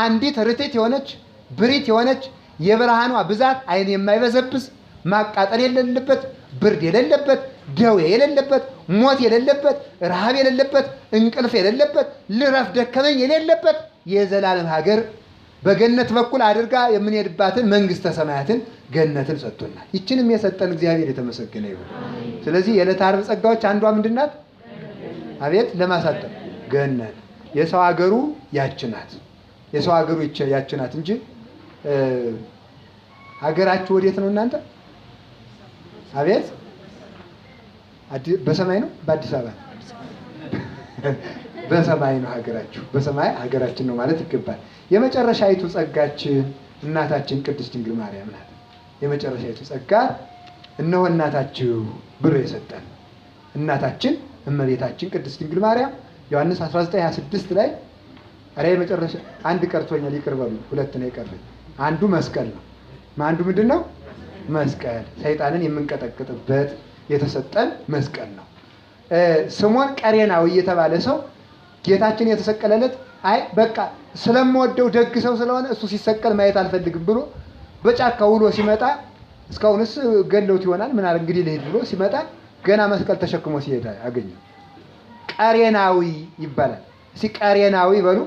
አንዲት ርትዕት የሆነች ብሪት የሆነች የብርሃኗ ብዛት ዓይን የማይበዘብዝ ማቃጠል የሌለበት ብርድ የሌለበት ደዌ የሌለበት ሞት የሌለበት ረሃብ የሌለበት እንቅልፍ የሌለበት ልረፍ ደከመኝ የሌለበት የዘላለም ሀገር በገነት በኩል አድርጋ የምንሄድባትን መንግስተ ሰማያትን ገነትን ሰጥቶናል። ይችንም የሰጠን እግዚአብሔር የተመሰገነ ይሁን። ስለዚህ የዕለተ ዓርብ ጸጋዎች አንዷ ምንድን ናት? አቤት ለማሳጠር ገነት። የሰው ሀገሩ ያች ናት። የሰው ሀገሩ ያች ናት እንጂ ሀገራችሁ ወዴት ነው እናንተ? አቤት በሰማይ ነው በአዲስ አበባ በሰማይ ነው ሀገራችሁ። በሰማይ ሀገራችን ነው ማለት ይገባል። የመጨረሻይቱ ጸጋችን እናታችን ቅድስት ድንግል ማርያም ናት። የመጨረሻይቱ ጸጋ እነሆ እናታችሁ ብሎ የሰጠን እናታችን እመቤታችን ቅድስት ድንግል ማርያም ዮሐንስ 19:26 ላይ አረ የመጨረሻ አንድ ቀርቶኛል ይቅር በሉ፣ ሁለት ነው የቀረኝ። አንዱ መስቀል ነው። አንዱ ምንድነው? መስቀል ሰይጣንን የምንቀጠቅጥበት የተሰጠን መስቀል ነው። ስምዖን ቀሬናዊ የተባለ ሰው ጌታችን የተሰቀለለት አይ በቃ ስለምወደው ደግ ሰው ስለሆነ እሱ ሲሰቀል ማየት አልፈልግም ብሎ በጫካ ውሎ ሲመጣ እስካሁንስ ገለውት ይሆናል ምን አለ እንግዲህ ልሄድ ብሎ ሲመጣ ገና መስቀል ተሸክሞ ሲሄድ አገኘው። ቀሬናዊ ይባላል። እስኪ ቀሬናዊ በሉ።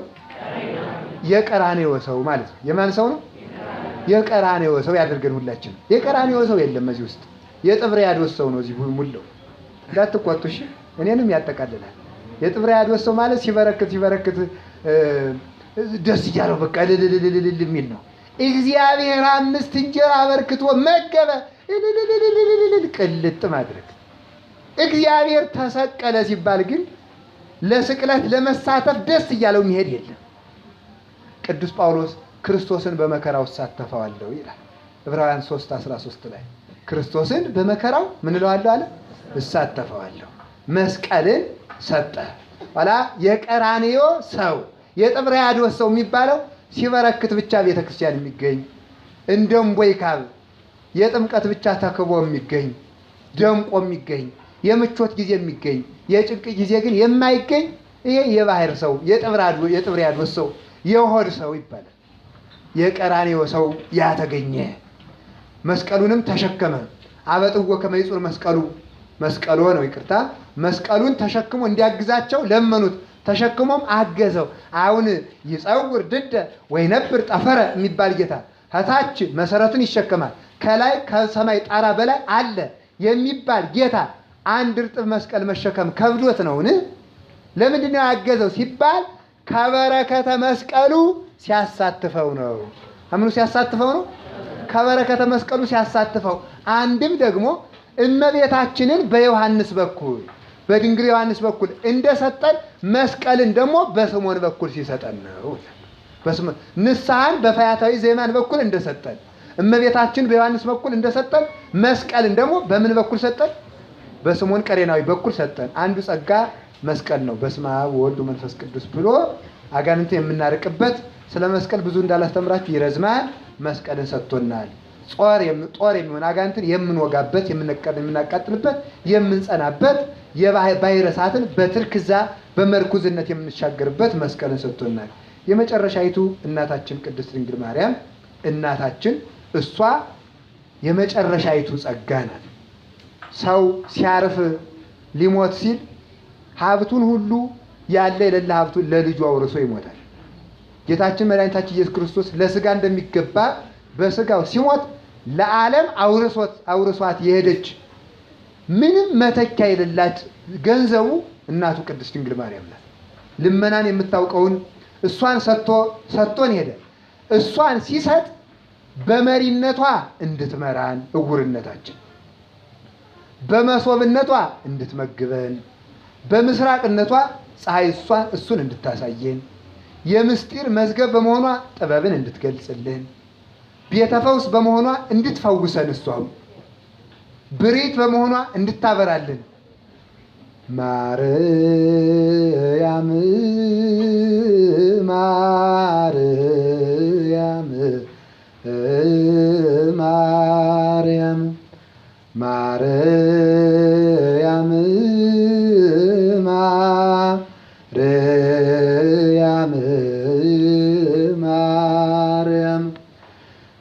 የቀራንዮ ሰው ማለት ነው። የማን ሰው ነው? የቀራንዮ ሰው ያደርገን ሁላችን። የቀራንዮ ሰው የለም እዚህ ውስጥ የጥብርያዶስ ሰው ነው እዚህ ሙሉ። እንዳትቆጡሽ እኔንም ያጠቃልላል። የጥብርያዶስ ሰው ማለት ሲበረክት ደስ እያለው በቃ ልልልልል የሚል ነው። እግዚአብሔር 5 እንጀራ አበርክቶ መገበ ቅልጥ ማድረግ። እግዚአብሔር ተሰቀለ ሲባል ግን ለስቅለት ለመሳተፍ ደስ እያለው የሚሄድ የለም። ቅዱስ ጳውሎስ ክርስቶስን በመከራው እሳተፈዋለሁ ይላል ዕብራውያን 3:13 ላይ ክርስቶስን በመከራው ምን እለዋለሁ አለ? እሳተፈዋለሁ። መስቀልን ሰጠ። ኋላ የቀራንዮ ሰው የጥብርያዶስ ሰው የሚባለው ሲበረክት ብቻ ቤተክርስቲያን የሚገኝ እንደምቦይ ካብ የጥምቀት ብቻ ተክቦ የሚገኝ ደምቆ የሚገኝ የምቾት ጊዜ የሚገኝ የጭንቅ ጊዜ ግን የማይገኝ ይሄ የባህር ሰው የጥብርያዶስ ሰው የሆድ ሰው ይባላል። የቀራንዮ ሰው ያተገኘ መስቀሉንም ተሸከመ። አበጥዎ ከመይጹር መስቀሉ ነው ይቅርታ መስቀሉን ተሸክሞ እንዲያግዛቸው ለመኑት። ተሸክሞም አገዘው። አሁን ይጸውር ድደ ወይ ነብር ጠፈረ የሚባል ጌታ ከታች መሰረቱን ይሸከማል፣ ከላይ ከሰማይ ጣራ በላይ አለ የሚባል ጌታ አንድ እርጥብ መስቀል መሸከም ከብዶት ነውን? ለምንድን ነው ያገዘው ሲባል ከበረከተ መስቀሉ ሲያሳትፈው ነው። አምኑ ሲያሳትፈው ነው። ከበረከተ መስቀሉ ሲያሳትፈው አንድም ደግሞ እመቤታችንን በዮሐንስ በኩል በድንግል ዮሐንስ በኩል እንደሰጠን መስቀልን ደግሞ በስምዖን በኩል ሲሰጠን ነው። ንስሐን በፈያታዊ ዘየማን በኩል እንደሰጠን እመቤታችን በዮሐንስ በኩል እንደሰጠን መስቀልን ደግሞ በምን በኩል ሰጠን? በስምዖን ቀሬናዊ በኩል ሰጠን። አንዱ ጸጋ መስቀል ነው። በስመ አብ ወወልድ ወመንፈስ ቅዱስ ብሎ አጋንንት የምናርቅበት ስለ መስቀል ብዙ እንዳላስተምራችሁ ይረዝማል። መስቀልን ሰጥቶናል። ጦር የሚሆን አጋንንትን የምንወጋበት የምናቃጥልበት የምንጸናበት የባሕረ እሳትን በትርክዛ በመርኩዝነት የምንሻገርበት መስቀልን ሰጥቶናል። የመጨረሻይቱ እናታችን ቅድስት ድንግል ማርያም እናታችን እሷ የመጨረሻይቱ ጸጋ ናት። ሰው ሲያርፍ ሊሞት ሲል ሀብቱን ሁሉ ያለ የሌለ ሀብቱን ለልጁ አውርሶ ይሞታል። ጌታችን መድኃኒታችን ኢየሱስ ክርስቶስ ለስጋ እንደሚገባ በስጋው ሲሞት ለዓለም አውርሷት የሄደች ምንም መተኪያ የሌላት ገንዘቡ እናቱ ቅድስት ድንግል ማርያም ናት። ልመናን የምታውቀውን እሷን ሰጥቶን ሄደ። እሷን ሲሰጥ በመሪነቷ እንድትመራን እውርነታችን፣ በመሶብነቷ እንድትመግበን፣ በምስራቅነቷ ፀሐይ እሱን እንድታሳየን፣ የምስጢር መዝገብ በመሆኗ ጥበብን እንድትገልጽልን፣ ቤተፈውስ በመሆኗ እንድትፈውሰን፣ እሷም ብሪት በመሆኗ እንድታበራልን ማርያም ማርያም ማርያም ማርያም ማርያም ማርያም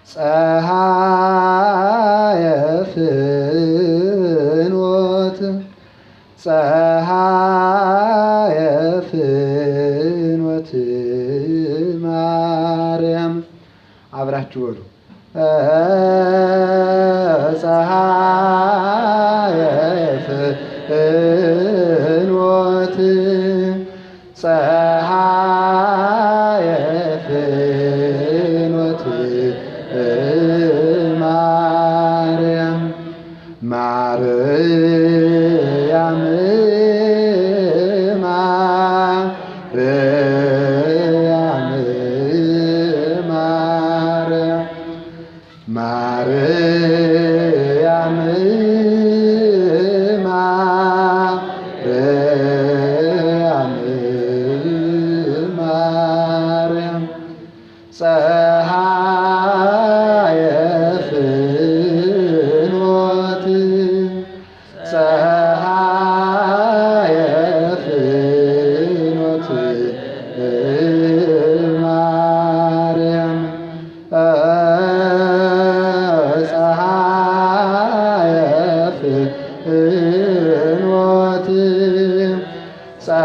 ፀሐየ ፍኖት ፀሐየ ፍኖት ማርያም አብራችሁ በሉ ፀሐየ ፍኖት ፀሐየ ፍኖት ማርያም ማርያም ማርያም ማርያም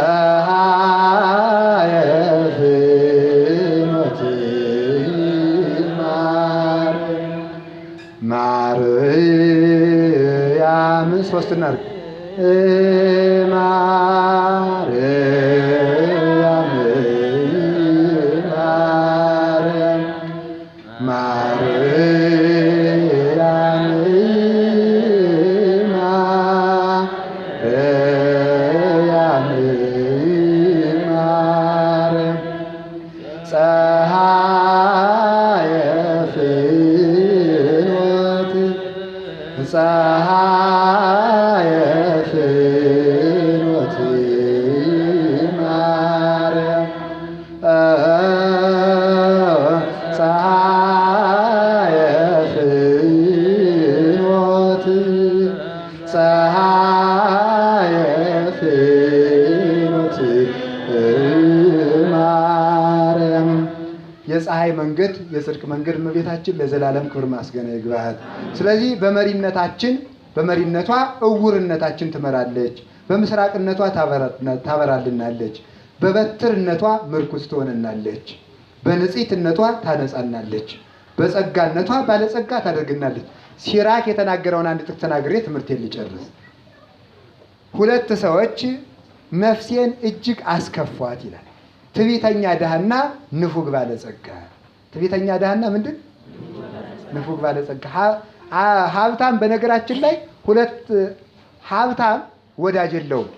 ፀሐየ ፍኖት ማርያም ሶስት እናድርግ ማርያም ፀሐየ ፍኖት ማርያም ፀሐየ ፍኖት ፀሐየ ፍኖት ማርያም የፀሐይ መንገድ የጽድቅ መንገድ እመቤታችን ለዘላለም ክብር ማስገና ይግባት። ስለዚህ በመሪነቷ እውርነታችን ትመራለች፣ በምስራቅነቷ ታበራልናለች፣ በበትርነቷ ምርኩስ ትሆነናለች፣ በንጽሕትነቷ ታነጻናለች፣ በጸጋነቷ ባለጸጋ ታደርግናለች። ሲራክ የተናገረውን አንድ ጥቅስ ተናግሬ ትምህርቴን ልጨርስ። ሁለት ሰዎች ነፍሴን እጅግ አስከፏት ይላል። ትዕቢተኛ ድሃና ንፉግ ባለጸጋ። ትዕቢተኛ ድሃና ምንድን? ንፉግ ባለጸጋ። ሀብታም በነገራችን ላይ ሁለት ሀብታም ወዳጅ የለውም።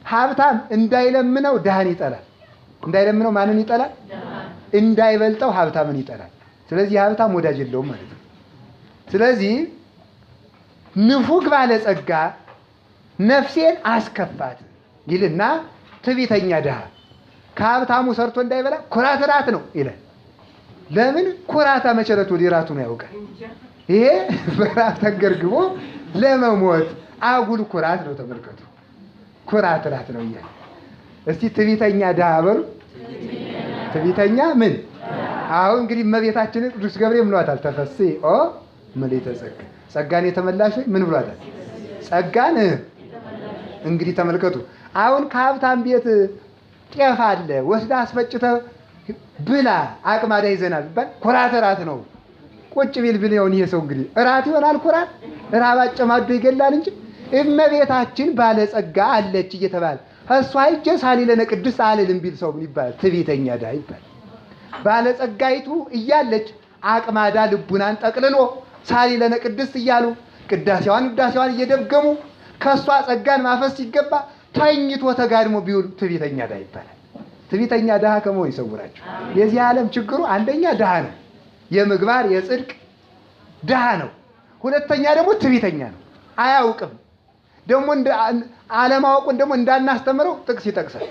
ሀብታም እንዳይለምነው ድሃን ይጠላል። እንዳይለምነው ማንን ይጠላል? እንዳይበልጠው ሀብታምን ይጠላል። ስለዚህ ሀብታም ወዳጅ የለውም ማለት ነው። ስለዚህ ንፉግ ባለጸጋ ነፍሴን አስከፋት ይልና ትዕቢተኛ ድሃ ከሀብታሙ ሰርቶ እንዳይበላ ኩራት ራት ነው ይላል። ለምን? ኩራታ መቸረቱ ሊራቱ ነው ያውቃል። ይሄ በራፍ ተንገርግቦ ለመሞት አጉል ኩራት ነው። ተመልከቱ፣ ኩራት ራት ነው እያለ እስቲ ትዕቢተኛ ድሃ በሉ። ትዕቢተኛ ምን? አሁን እንግዲህ እመቤታችንን ቅዱስ ገብርኤል ብሏታል። ተፈሥሒ ኦ ምልዕተ ጸጋ፣ ጸጋን የተመላሽ ምን ብሏታል? ጸጋን። እንግዲህ ተመልከቱ፣ አሁን ከሀብታም ቤት ጤፍ አለ ወስዳ አስፈጭተህ ብላ አቅማዳ ይዘናል ቢባል ኩራት ራት ነው። ቁጭ ቢል ይሆን ይሄ ሰው እንግዲህ እራት ይሆናል። ኩራት ራብ አጨማዶ ይገላል እንጂ እመቤታችን ባለጸጋ አለች እየተባለ እሷ ሂጄ ሳሊለነ ቅድስት አልልም ቢል ሰው ምን ይባላል? ትዕቢተኛ ድሃ ይባላል። ባለጸጋይቱ እያለች አቅማዳ ልቡናን ጠቅልሎ ሳሊለነ ቅድስት እያሉ ቅዳሴዋን እየደገሙ ከእሷ ጸጋን ማፈስ ሲገባ ተኝቶ ተጋድሞ ቢውል ትዕቢተኛ ድሃ ይባላል። ትዕቢተኛ ድሃ ከመሆን ይሰውራችሁ። የዚህ ዓለም ችግሩ አንደኛ ድሃ ነው፣ የምግባር የጽድቅ ድሃ ነው። ሁለተኛ ደግሞ ትዕቢተኛ ነው፣ አያውቅም። ደግሞ አለማወቁን ደግሞ እንዳናስተምረው ጥቅስ ይጠቅሳል።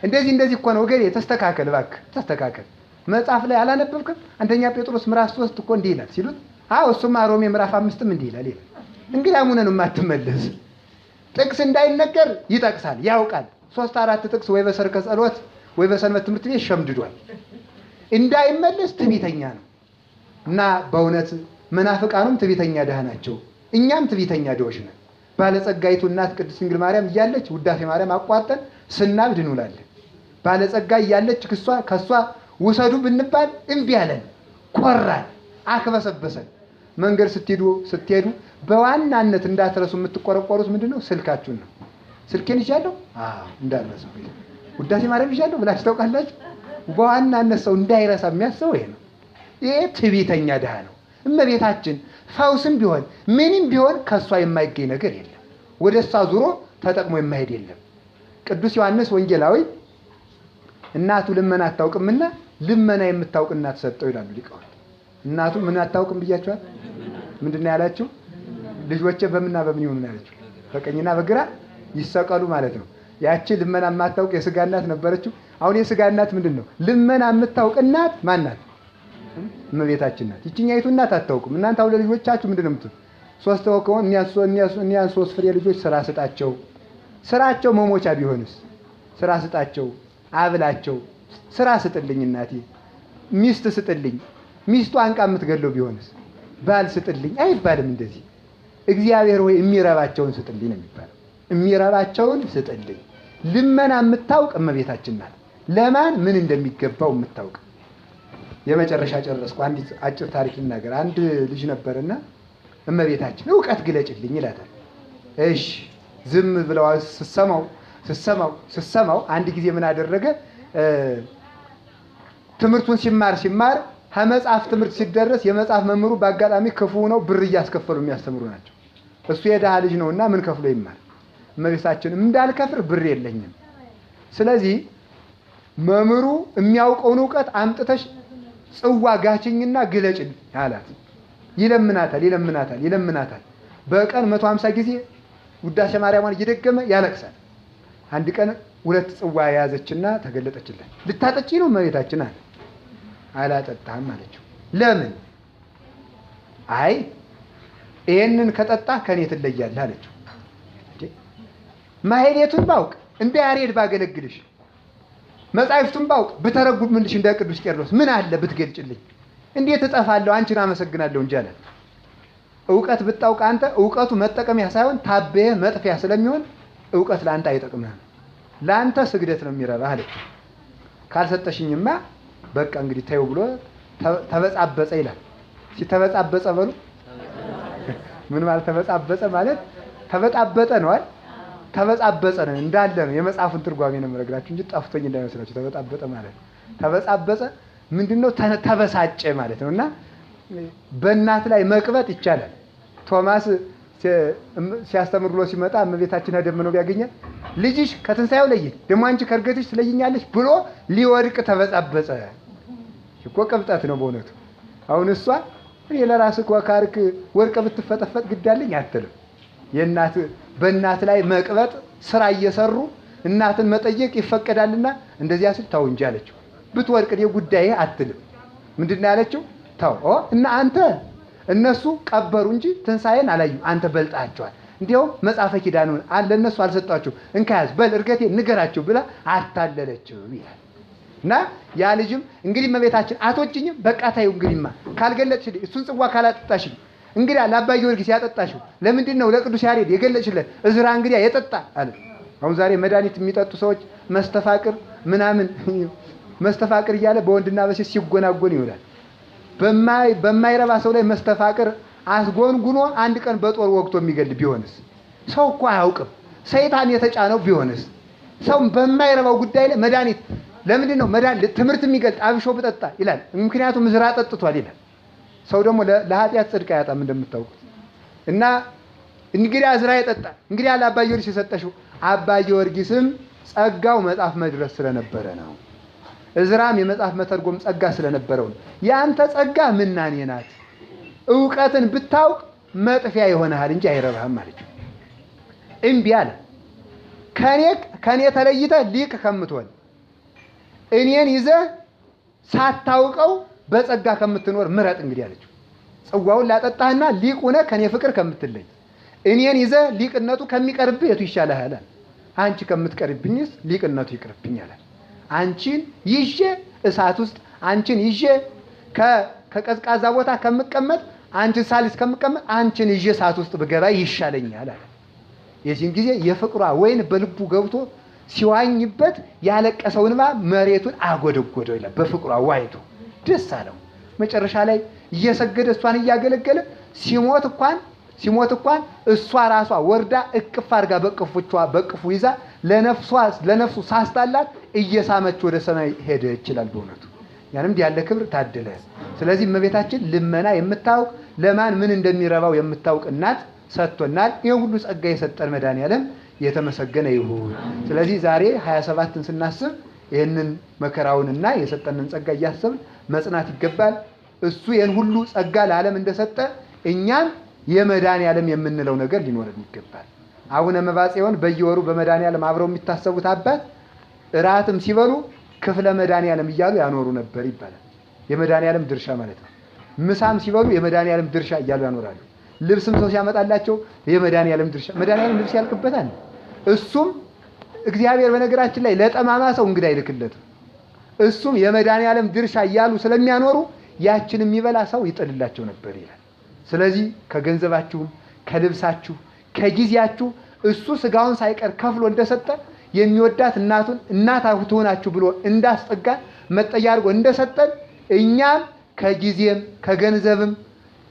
እንደዚህ እኮ ነው ወገኔ፣ ተስተካከል እባክህ ተስተካከል። መጽሐፍ ላይ አላነበብክም? አንደኛ ጴጥሮስ ምዕራፍ 3 እኮ እንዲህ ይላል ሲሉት፣ አዎ እሱማ ሮሜ ምዕራፍ 5ም እንዲህ ይላል። እንግዲህ አሙነን የማትመለስ ጥቅስ እንዳይነገር ይጠቅሳል፣ ያውቃል። 3-4 ጥቅስ ወይ በሰርከ ጸሎት ወይ በሰንበት ትምህርት ቤት ሸምድዷል። እንዳይመለስ ትዕቢተኛ ነው። እና በእውነት መናፍቃኑም ትዕቢተኛ ድሃ ናቸው፣ እኛም ትዕቢተኛ ድሆች ነን። ባለጸጋይቱ እናት ቅድስት ድንግል ማርያም እያለች ውዳሴ ማርያም አቋርጠን ስናብድ እንውላለን። ባለጸጋ እያለች ከሷ ውሰዱ ብንባል እምቢ አለን፣ ኮራን፣ አክበሰበሰን። መንገድ ስትሄዱ በዋናነት እንዳትረሱ የምትቆረቆሩት ምንድነው? ስልካችሁን ነው። ስልኬን ይዣለሁ እንዳትረሱ፣ ውዳሴ ማርያም ይዣለሁ ብላችሁ ታውቃላችሁ? በዋናነት ሰው እንዳይረሳ የሚያስበው ይሄ ነው። ይሄ ትዕቢተኛ ድሃ ነው። እመቤታችን ፈውስም ቢሆን ምንም ቢሆን ከእሷ የማይገኝ ነገር የለም። ወደ እሷ ዙሮ ተጠቅሞ የማይሄድ የለም። ቅዱስ ዮሐንስ ወንጌላዊ እናቱ ልመና አታውቅምና ልመና የምታውቅ እናት ሰጠው ይላሉ ሊቃውንት። እናቱ ምን አታውቅም ብያቸዋል? ምንድን ነው ያላችሁ? ልጆቼ በምንና በምን ይሆኑ ነው ያለችው? በቀኝና በግራ ይሰቀሉ ማለት ነው። ያቺ ልመና የማታውቅ የስጋ እናት ነበረችው። አሁን የስጋ እናት ምንድን ነው? ልመና የምታውቅ እናት ማን ናት? እመቤታችን ናት። ይችኛይቱ እናት አታውቅም። እናንተ አሁን ለልጆቻችሁ ምንድን ነው የምትሉ? 3 ከሆነ እኒያን 3 ፍሬ ልጆች ስራ ስጣቸው። ስራቸው መሞቻ ቢሆንስ? ስራ ስጣቸው፣ አብላቸው። ስራ ስጥልኝ እናቴ፣ ሚስት ስጥልኝ። ሚስቱ አንቃ የምትገለው ቢሆንስ? ባል ስጥልኝ አይባልም። እንደዚህ እግዚአብሔር ወይ የሚረባቸውን ስጥልኝ ነው የሚባለው። የሚረባቸውን ስጥልኝ፣ ልመና የምታውቅ እመቤታችን ናት። ለማን ምን እንደሚገባው የምታውቅ። የመጨረሻ ጨረስኩ። አንዲት አጭር ታሪክ ልናገር። አንድ ልጅ ነበርና እመቤታችን ዕውቀት ግለጭልኝ ይላታል። እሺ ዝም ብለው ስሰማው አንድ ጊዜ ምን አደረገ? ትምህርቱን ሲማር ከመጽሐፍ ትምህርት ሲደረስ የመጽሐፍ መምህሩ በአጋጣሚ ክፉ ነው፣ ብር እያስከፈሉ የሚያስተምሩ ናቸው። እሱ የድሃ ልጅ ነውና ምን ከፍሎ ይማር? እመቤታችን እንዳልከፍር ብር የለኝም። ስለዚህ መምህሩ የሚያውቀውን ዕውቀት አምጥተሽ ጽዋ ጋችኝና ግለጭልኝ አላት። ይለምናታል። በቀን 150 ጊዜ ውዳሴ ማርያምን እየደገመ ያለቅሳል። አንድ ቀን 2 ጽዋ የያዘችና ተገለጠችለት። ልታጠጪ ነው እመቤታችን አለ። አላጠጣም አለችው። ለምን? አይ ይሄንን ከጠጣ ከኔ ትለያለህ አለችው። ማህሌቱን ባውቅ እንደ ያሬድ ባገለግልሽ፣ መጻሕፍቱን ባውቅ ብተረጉምልሽ እንደ ቅዱስ ቄርሎስ ምን አለ ብትገልጭልኝ፣ እንዴት እጠፋለሁ? አንቺን አመሰግናለሁ እንጂ አለ። ዕውቀት ብታውቅ አንተ ዕውቀቱ መጠቀሚያ ሳይሆን ታበየ መጥፊያ ስለሚሆን ዕውቀት ለአንተ አይጠቅምህም፣ ለአንተ ስግደት ነው የሚረባህ አለችው። ካልሰጠሽኝማ በቃ እንግዲህ ተይው ብሎ ተበጻበጸ ይላል። ሲተበጻበጸ በሉ ምን ማለት ተበጻበጸ ማለት? ተበጣበጠ ነው አይደል? ተበጻበጸ ነው እንዳለ ነው። የመጽሐፉን ትርጓሜ ነው የምነግራችሁ እንጂ ጠፍቶኝ እንዳይመስላችሁ። ተበጣበጠ ማለት ተበጻበጸ ምንድነው? ተበሳጨ ማለት ነውና በእናት ላይ መቅበጥ ይቻላል። ቶማስ ሲያስተምር ብሎ ሲመጣ እመቤታችን ደመነው ቢያገኛት ልጅሽ ከትንሳኤው ለይ ደግሞ አንቺ ከርገትሽ ትለይኛለሽ ብሎ ሊወድቅ ተበጻበጸ። እኮ ቅብጠት ነው በእውነቱ። አሁን እሷ እኔ ለራስህ ወካርክ ወርቅ ብትፈጠፈጥ ግዳለኝ አትልም። በእናት ላይ መቅበጥ ስራ እየሰሩ እናትን መጠየቅ ይፈቀዳልና እንደዚያ ሲል ታው እንጂ አለችው። ብትወድቅ ነው ጉዳዬ አትልም። ምንድነው ያለችው? ታው እና አንተ እነሱ ቀበሩ እንጂ ትንሳኤን አላዩም፣ አንተ በልጣቸዋል። እንዲያውም መጽሐፈ ኪዳኑን ለእነሱ አልሰጧቸው፣ እንካያዝ በል እርገቴ ንገራቸው ብላ አታለለችው ይላል። እና ያ ልጅም እንግዲህ እመቤታችን አትወጂኝም? በቃ ታዩ እንግዲህማ ካልገለጥሽልኝ፣ እሱን ጽዋ ካላጠጣሽኝ እንግዲህ ለአባ ጊዮርጊስ ያጠጣሽው ለምንድን ነው? ለቅዱስ ያሬድ የገለጽሽለት እዝራ እንግዲህ የጠጣ አለ። አሁን ዛሬ መድኃኒት የሚጠጡ ሰዎች መስተፋቅር ምናምን መስተፋቅር እያለ በወንድና በሴት ሲጎናጎን ይውላል። በማይረባ ሰው ላይ መስተፋቅር አስጎንጉኖ አንድ ቀን በጦር ወቅቶ የሚገል ቢሆንስ? ሰው እኮ አያውቅም። ሰይጣን የተጫነው ቢሆንስ? ሰው በማይረባው ጉዳይ ላይ መድኃኒት ለምንድን ነው መድኃኒት ትምህርት የሚገልጥ አብሾ ብጠጣ ይላል። ምክንያቱም እዝራ ጠጥቷል ይላል። ሰው ደግሞ ለኃጢአት ጽድቅ አያጣም እንደምታውቁት። እና እንግዲህ እዝራ የጠጣ እንግዲህ አለ አባ ጊዮርጊስ የሰጠሽው። አባ ጊዮርጊስም ጸጋው መጽሐፍ መድረስ ስለነበረ ነው። እዝራም የመጽሐፍ መተርጎም ጸጋ ስለነበረው ነው። ያንተ ጸጋ ምናኔ ናት። ዕውቀትን ብታውቅ መጥፊያ ይሆናል እንጂ አይረባህም ማለት ነው። እምቢ አለ። ከኔ ተለይተህ ሊቅ ከምትሆን እኔን ይዘህ ሳታውቀው በጸጋ ከምትኖር ምረጥ እንግዲህ አለችው። ጽዋውን ላጠጣህና ሊቅ ሆነህ ከኔ ፍቅር ከምትለይ እኔን ይዘህ ሊቅነቱ ከሚቀርብህ የቱ ይሻልሃል? አንቺ ከምትቀርብኝስ ሊቅነቱ ይቅርብኛል። አንቺን ይዤ እሳት ውስጥ አንቺን ይዤ ከቀዝቃዛ ቦታ ከምቀመጥ አንቺን ሳልስ ከምቀመጥ አንቺን ይዤ እሳት ውስጥ ብገባ ይሻለኛል አለ። የዚህን ጊዜ የፍቅሯ ወይን በልቡ ገብቶ ሲዋኝበት ያለቀሰው እንባ መሬቱን አጎደጎደው ይላል። በፍቅሯ ዋይቶ ደስ አለው። መጨረሻ ላይ እየሰገደ እሷን እያገለገለ ሲሞት እንኳን እሷ ራሷ ወርዳ እቅፍ አድርጋ በቅፉ ይዛ ለነፍሱ ሳስታላት እየሳመች ወደ ሰማይ ሄደ ይችላል። በእውነቱ ያንም ያለ ክብር ታደለ። ስለዚህ እመቤታችን ልመና የምታውቅ ለማን ምን እንደሚረባው የምታውቅ እናት ሰጥቶናል። ይሄ ሁሉ ጸጋ የሰጠን መድኃኒዓለም የተመሰገነ ይሁን። ስለዚህ ዛሬ 27ን ስናስብ ይህንን መከራውንና የሰጠንን ጸጋ እያሰብን መጽናት ይገባል። እሱ ይህን ሁሉ ጸጋ ለዓለም እንደሰጠ እኛም የመድኃኒዓለም የምንለው ነገር ሊኖረን ይገባል። አቡነ መባጽዮን በየወሩ በመድኃኒዓለም አብረው የሚታሰቡት አባት እራትም ሲበሉ ክፍለ መድኃኒዓለም እያሉ ያኖሩ ነበር ይባላል። የመድኃኒዓለም ድርሻ ማለት ነው። ምሳም ሲበሉ የመድኃኒዓለም ድርሻ እያሉ ያኖራሉ። ልብስም ሰው ሲያመጣላቸው የመድኃኒዓለም ድርሻ። መድኃኒዓለም ልብስ ያልቅበታል። እሱም እግዚአብሔር በነገራችን ላይ ለጠማማ ሰው እንግዳ አይልክለትም። እሱም የመድኃኒዓለም ድርሻ እያሉ ስለሚያኖሩ ያችን የሚበላ ሰው ይጥልላቸው ነበር ይላል። ስለዚህ ከገንዘባችሁም ከልብሳችሁ ከጊዜያችሁ እሱ ስጋውን ሳይቀር ከፍሎ እንደሰጠ የሚወዳት እናቱን እናት ትሆናችሁ ብሎ እንዳስጠጋን መጠጊያ አድርጎ እንደሰጠን እኛም ከጊዜም ከገንዘብም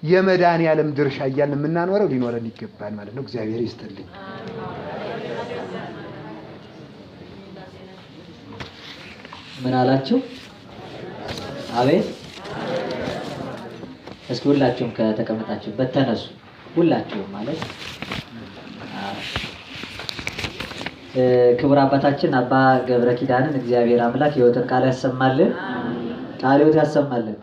የመድኃኒዓለም ድርሻ እያልን የምናኖረው ሊኖረን ይገባል ማለት ነው። እግዚአብሔር ይስጥልኝ። ምን አላችሁ? አቤት። እስኪ ሁላችሁም ከተቀመጣችሁበት ተነሱ። ሁላችሁም ማለት ክቡር አባታችን አባ ገብረ ኪዳንን እግዚአብሔር አምላክ የሕይወትን ቃል ያሰማልን፣ ቃለ ሕይወት ያሰማልን።